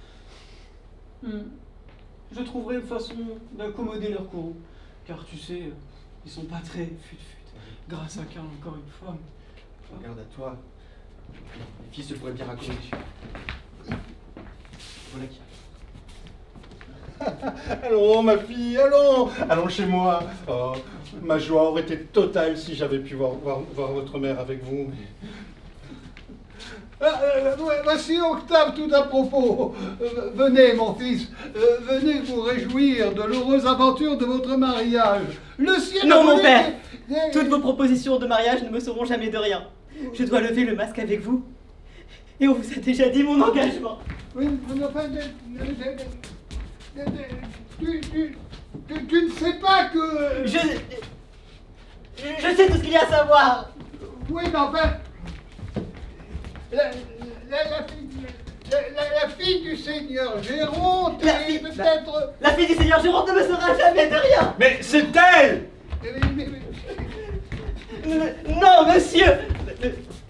je trouverai une façon d'accommoder leur courroux. Car tu sais, ils sont pas très fut-fut. Grâce à Karl, encore une fois. Regarde à toi. Les filles se pourraient bien raccommoder. Voilà qui arrive. Allons, ma fille, allons, allons chez moi. Oh, ma joie aurait été totale si j'avais pu voir votre mère avec vous. Voici Octave tout à propos. Venez, mon fils, venez vous réjouir de l'heureuse aventure de votre mariage. Le ciel Non, a mon volé- père! Toutes vos propositions de mariage ne me seront jamais de rien. Je dois lever le masque avec vous. Et on vous a déjà dit mon engagement. Oui, mais enfin, tu ne sais pas que... Je sais tout ce qu'il y a à savoir. Oui, mais enfin... La fille du Seigneur Géronte est peut-être... La fille du Seigneur Géronte ne me sera jamais de rien. Mais c'est elle! Non, monsieur.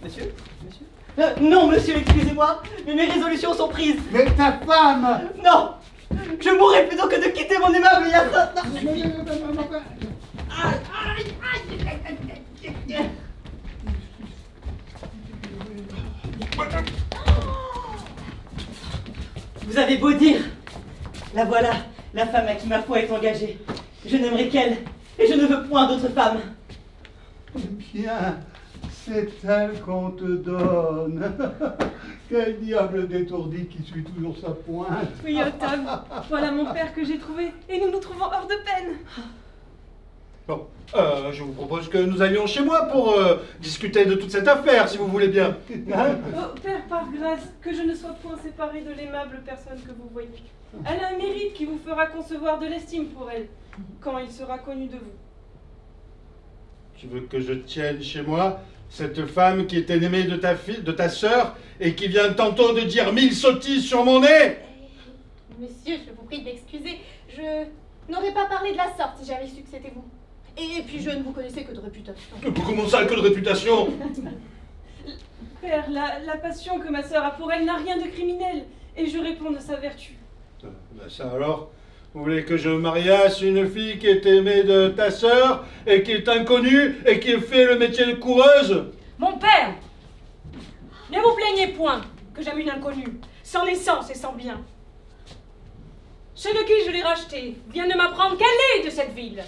Monsieur? Non, monsieur, excusez-moi, mais mes résolutions sont prises. Mais ta femme... Non! Je mourrai plutôt que de quitter mon aimable Yassin. Vous avez beau dire, la voilà, la femme à qui ma foi est engagée. Je n'aimerai qu'elle, et je ne veux point d'autre femme. Bien, c'est elle qu'on te donne. Quel diable d'étourdi qui suit toujours sa pointe. Oui, Octave, voilà mon père que j'ai trouvé, et nous nous trouvons hors de peine. Bon, je vous propose que nous allions chez moi pour discuter de toute cette affaire, si vous voulez bien. Hein? Oh, père, par grâce, que je ne sois point séparée de l'aimable personne que vous voyez. Elle a un mérite qui vous fera concevoir de l'estime pour elle, quand il sera connu de vous. Tu veux que je tienne chez moi cette femme qui était aimée de ta fille, de ta sœur, et qui vient tantôt de dire 1000 sottises sur mon nez? Monsieur, je vous prie de m'excuser. Je n'aurais pas parlé de la sorte si j'avais su que c'était vous. Et puis je ne vous connaissais que de réputation. Comment ça, que de réputation? Père, la passion que ma sœur a pour elle n'a rien de criminel, et je réponds de sa vertu. Ben ça alors, vous voulez que je mariasse une fille qui est aimée de ta sœur, et qui est inconnue, et qui fait le métier de coureuse? Mon père, ne vous plaignez point que j'aime une inconnue, sans naissance et sans bien. Ceux de qui je l'ai rachetée viennent de m'apprendre qu'elle est de cette ville,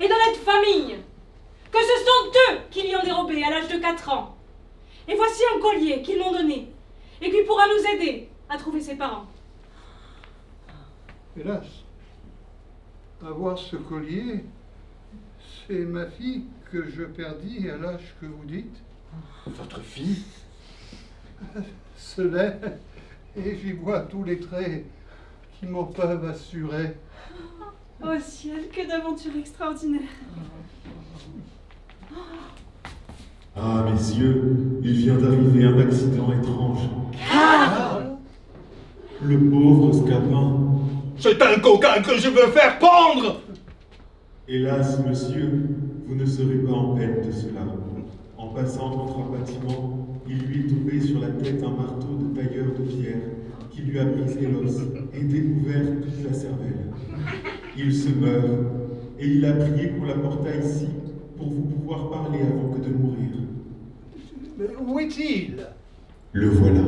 et d'honnête famille, que ce sont eux qui l'y ont dérobée à l'âge de 4 ans. Et voici un collier qu'ils m'ont donné, et qui pourra nous aider à trouver ses parents. Hélas, avoir ce collier, c'est ma fille que je perdis à l'âge que vous dites. Votre fille? Ce l'est, et j'y vois tous les traits qui m'en peuvent assurer. Oh ciel, que d'aventure extraordinaire! Ah, messieurs, il vient d'arriver un accident étrange. Le pauvre Scapin. C'est un coquin que je veux faire pendre! Hélas, monsieur, vous ne serez pas en peine de cela. En passant entre un bâtiment, il lui est tombé sur la tête un marteau de tailleur de pierre qui lui a brisé l'os et découvert toute la cervelle. Il se meurt, et il a prié qu'on l'apportât ici pour vous pouvoir parler avant que de mourir. Mais où est-il? Le voilà.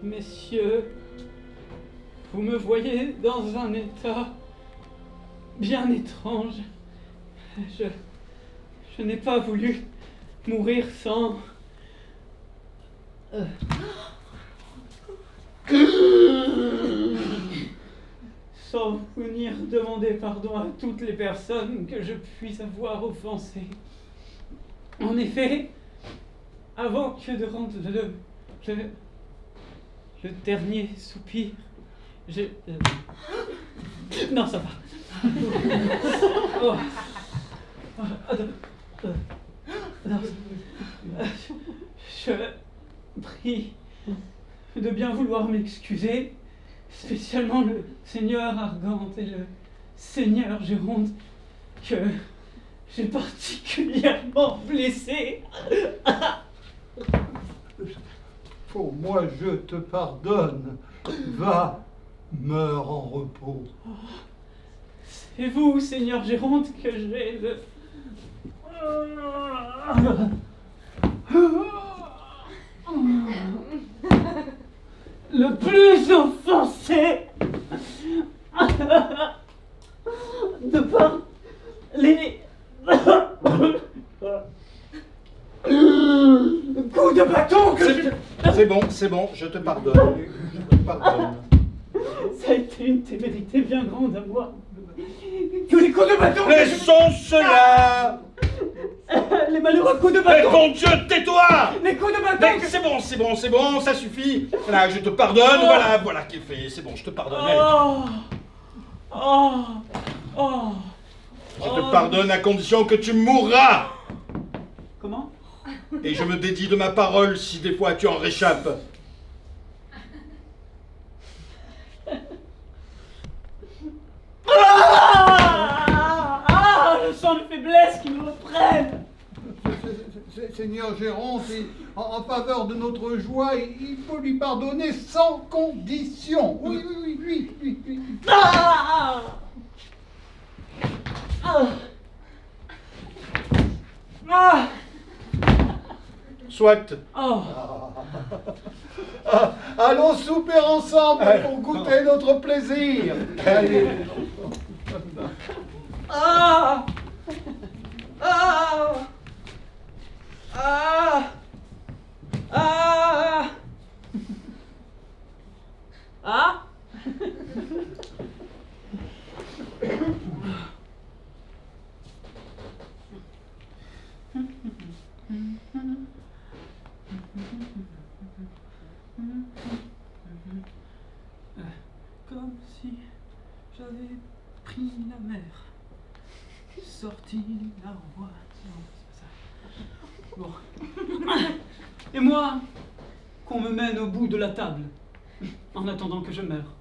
Messieurs, vous me voyez dans un état bien étrange. Je n'ai pas voulu mourir sans venir demander pardon à toutes les personnes que je puisse avoir offensées. En effet, avant que de rendre le dernier soupir, non, ça va. Oh. Non. Je prie de bien vouloir m'excuser, spécialement le seigneur Argante et le seigneur Géronte, que j'ai particulièrement blessé. Pour moi, je te pardonne. Va, meurs en repos. C'est vous, seigneur Géronte, que j'ai le plus offensé de par les coups de bâton que C'est bon, je te pardonne. Je te pardonne. Ça a été une témérité bien grande à moi. Que les coups de bâton. Laissons cela. Les malheureux coups de Mais bâton. bon Dieu, tais-toi. Les coups de bâton. Mais c'est bon, ça suffit. Voilà, je te pardonne, voilà qui est fait. C'est bon, je te pardonne. Allez. Je te pardonne à condition que tu mourras. Comment? Et je me dédie de ma parole si des fois tu en réchappes. Je sens une faiblesse qui me reprenne. Seigneur Géronte, en faveur de notre joie, il faut lui pardonner sans condition. Oui. Soit. Allons souper ensemble pour goûter notre plaisir. Allez. Comme si j'avais pris la mer, sorti la roi. Non, c'est pas ça. Bon. Et moi, qu'on me mène au bout de la table, en attendant que je meure.